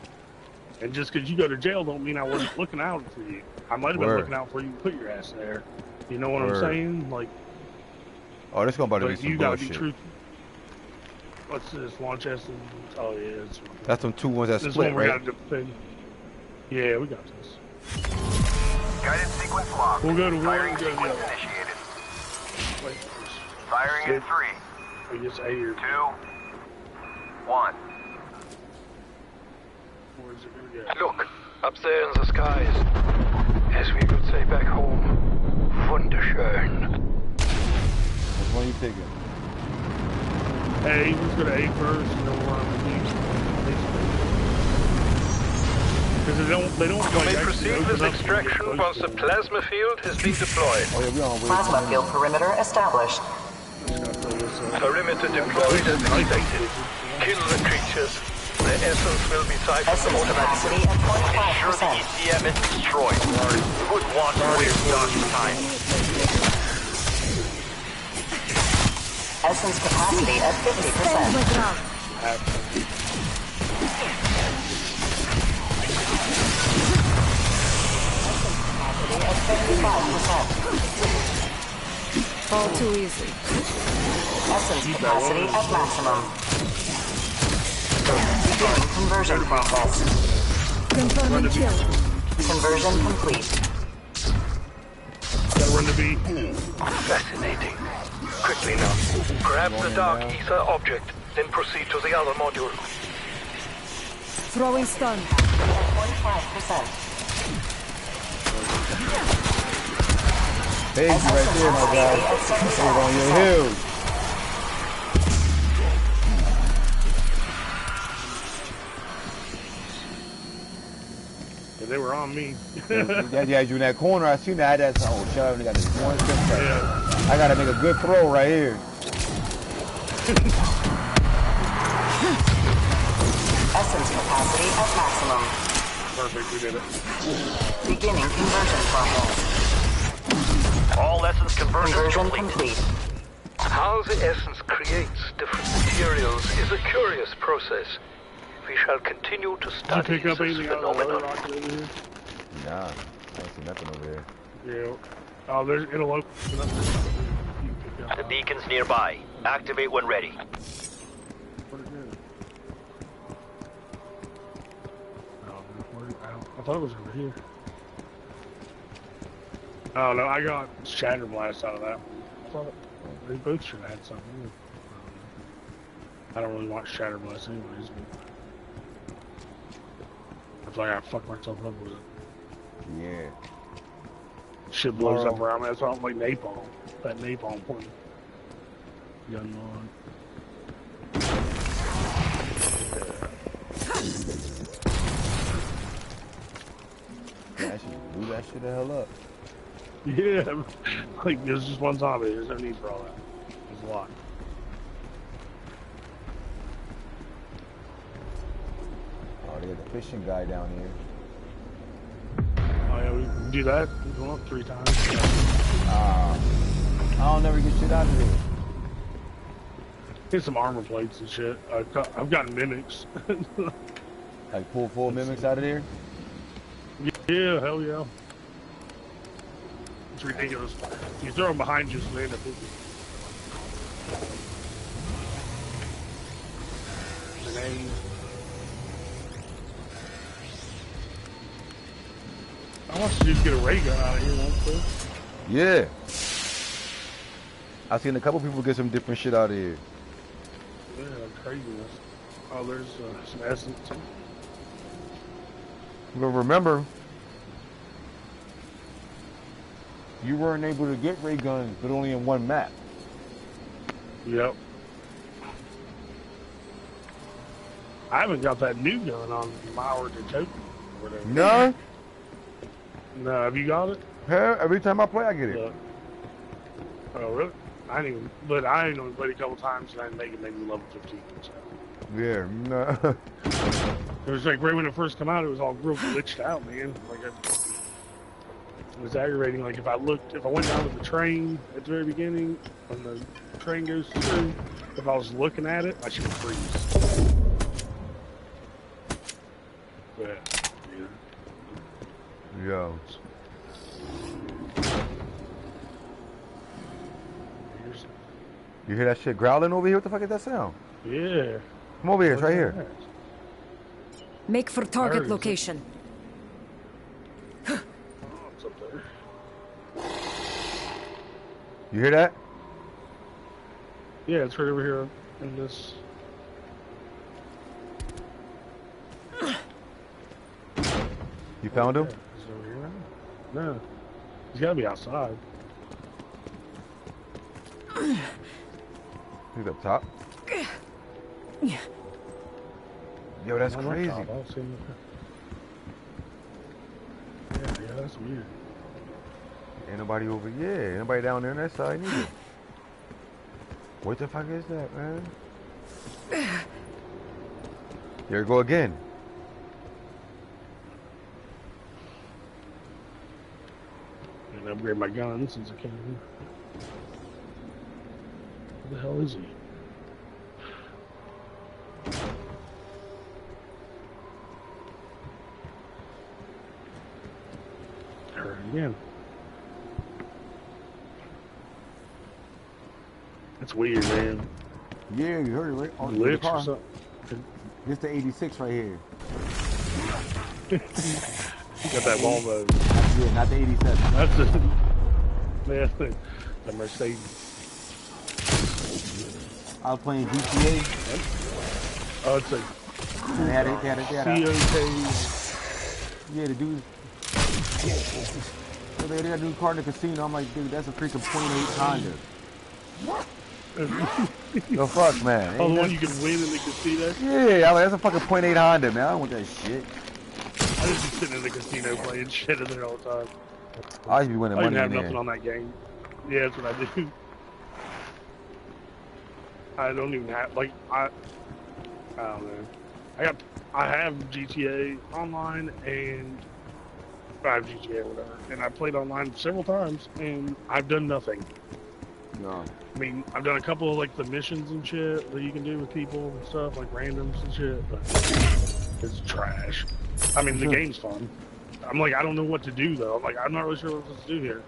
And just because you go to jail don't mean I wasn't looking out for you. I might have been looking out for you and put your ass there. You know what I'm saying? Like, oh, this gonna be some you gotta bullshit. be truthful. What's this? Launch S and oh yeah, it's that's them 2 ones that this split, one we right? gotta defend. Yeah, we got this. Guided sequence locked. We'll go to Firing war and go to the sequence other. initiated. Wait, Firing in 3, I guess 8 or 2, 1. where's it gonna go? Look, up there in the skies. As we would say back home, wunderschön. Which one you picking? A, let's go to A first, and then we'll run with B. Because they don't You like may proceed open with up extraction once the plasma field has been deployed. Oh yeah, we on Plasma field perimeter established. Perimeter deployed as expected. Kill the creatures. The essence will be siphoned Essence capacity automatically. at Ensure the 0.5%. ECM is destroyed. Would want to waste Dodge's time. Essence capacity at 50%. At 75%. All too easy. Essence capacity at maximum. Beginning conversion process. Confirming kill. Conversion complete. Gotta run the B. Fascinating. Quickly now. Grab the dark ether object, then proceed to the other module. Throwing stun. 45%. Hey, you right there, my guy. Hey, on your heels. Yeah, they were on me. Yeah, you in that corner. I seen that. That's oh, shit! I only got this one step back. Yeah. I gotta make a good throw right here. Essence capacity at maximum. Perfect, we did it. Beginning conversion process. All essence Conversion complete. How the essence creates different materials is a curious process. We shall continue to study Did you pick up this anything out of the phenomenon. rocket over here? Nah, I don't see nothing over there. Yeah. Oh, it'll open up. The beacon's nearby. Activate when ready. I thought it was over here. Oh no, I got Shatter Blast out of that one. I thought they both should have had something. I don't really want Shatter Blast anyways, but I feel like I fucked myself up with it. Yeah. Shit blows up around me. That's why I don't like napalm. That napalm point. Gun on. Yeah, I should blew that shit the hell up. Yeah, like there's just one zombie. There's no need for all that. There's a lot. Oh, they got the fishing guy down here. Oh yeah, we can do that. We've gone up 3 times. I don't never get shit out of there. Get some armor plates and shit. I've gotten mimics. Like pull full mimics out of there? Yeah, hell yeah. It's ridiculous. You throw them behind you, so they end up hitting you. Grenade. I want you to just get a ray gun out of here once, too. Yeah. I've seen a couple people get some different shit out of here. Yeah, craziness. Oh, there's some essence. But remember, you weren't able to get ray guns, but only in one map. Yep. I haven't got that new gun on Mauer to Token or whatever. No? No, have you got it? Hell, every time I play, I get it. Yeah. Oh, really? I didn't even, but I only played a couple times and I didn't make it maybe level 15. So. Yeah, no. It was like right when it first came out, it was all real glitched out, man. Like it was aggravating. Like if I went down to the train at the very beginning, when the train goes through, if I was looking at it, I should freeze. But, yeah. Yo. You hear that shit growling over here? What the fuck is that sound? Yeah. Come over here, it's right here. Make for target location. Oh, it's up there. You hear that? Yeah, it's right over here in this. You found him? Yeah, he's over here now. No. He's gotta be outside. He's up top. Yo, that's crazy. I don't see him. Yeah, that's weird. Ain't nobody over here. Ain't nobody down there on that side either. What the fuck is that, man? Here we go again. And upgrade my gun since I came here. Where the hell is he? There again. That's weird, man. Yeah, you heard it, right? On the Glitch car. or something. This the 86 right here. Got that Volvo. Yeah, not the 87. That's a. Yeah, the Mercedes. I was playing GTA. Oh, it's like They had it. COK. Yeah, the dude. They got a new car in the casino. I'm like, dude, that's a freaking .8 Honda. The fuck, man? Oh, the one you can win in the casino? Yeah, I'm like, that's a fucking .8 Honda, man. I don't want that shit. I just be sitting in the casino playing shit in there all the time. I used to be winning money in there. I didn't have nothing on that game. Yeah, that's what I do. I don't even have, like, I don't know. I have GTA Online and I have GTA or whatever, and I played online several times, and I've done nothing. No. I mean, I've done a couple of, like, the missions and shit that you can do with people and stuff, like randoms and shit, but it's trash. I mean, the game's fun. I'm like, I don't know what to do, though. I'm like, I'm not really sure what to do here.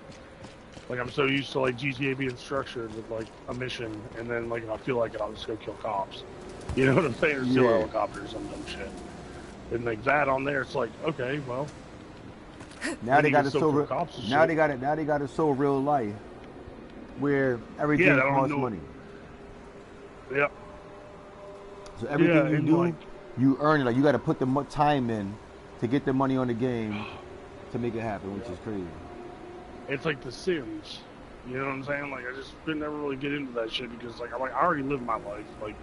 Like, I'm so used to, like, GTA being structured with, like, a mission, and then, like, if I feel like it, I'll just go kill cops. You know what I'm saying? Or steal helicopters or some dumb shit. And, like, that on there, it's like, okay, well. Now they got it so real. Now they got it so real life, where everything costs money. Yep. So everything you do, like, you earn it. Like, you got to put the time in to get the money on the game to make it happen, which is crazy. It's like The Sims. You know what I'm saying? Like, I just couldn't ever really get into that shit because, like, I already lived my life. Like,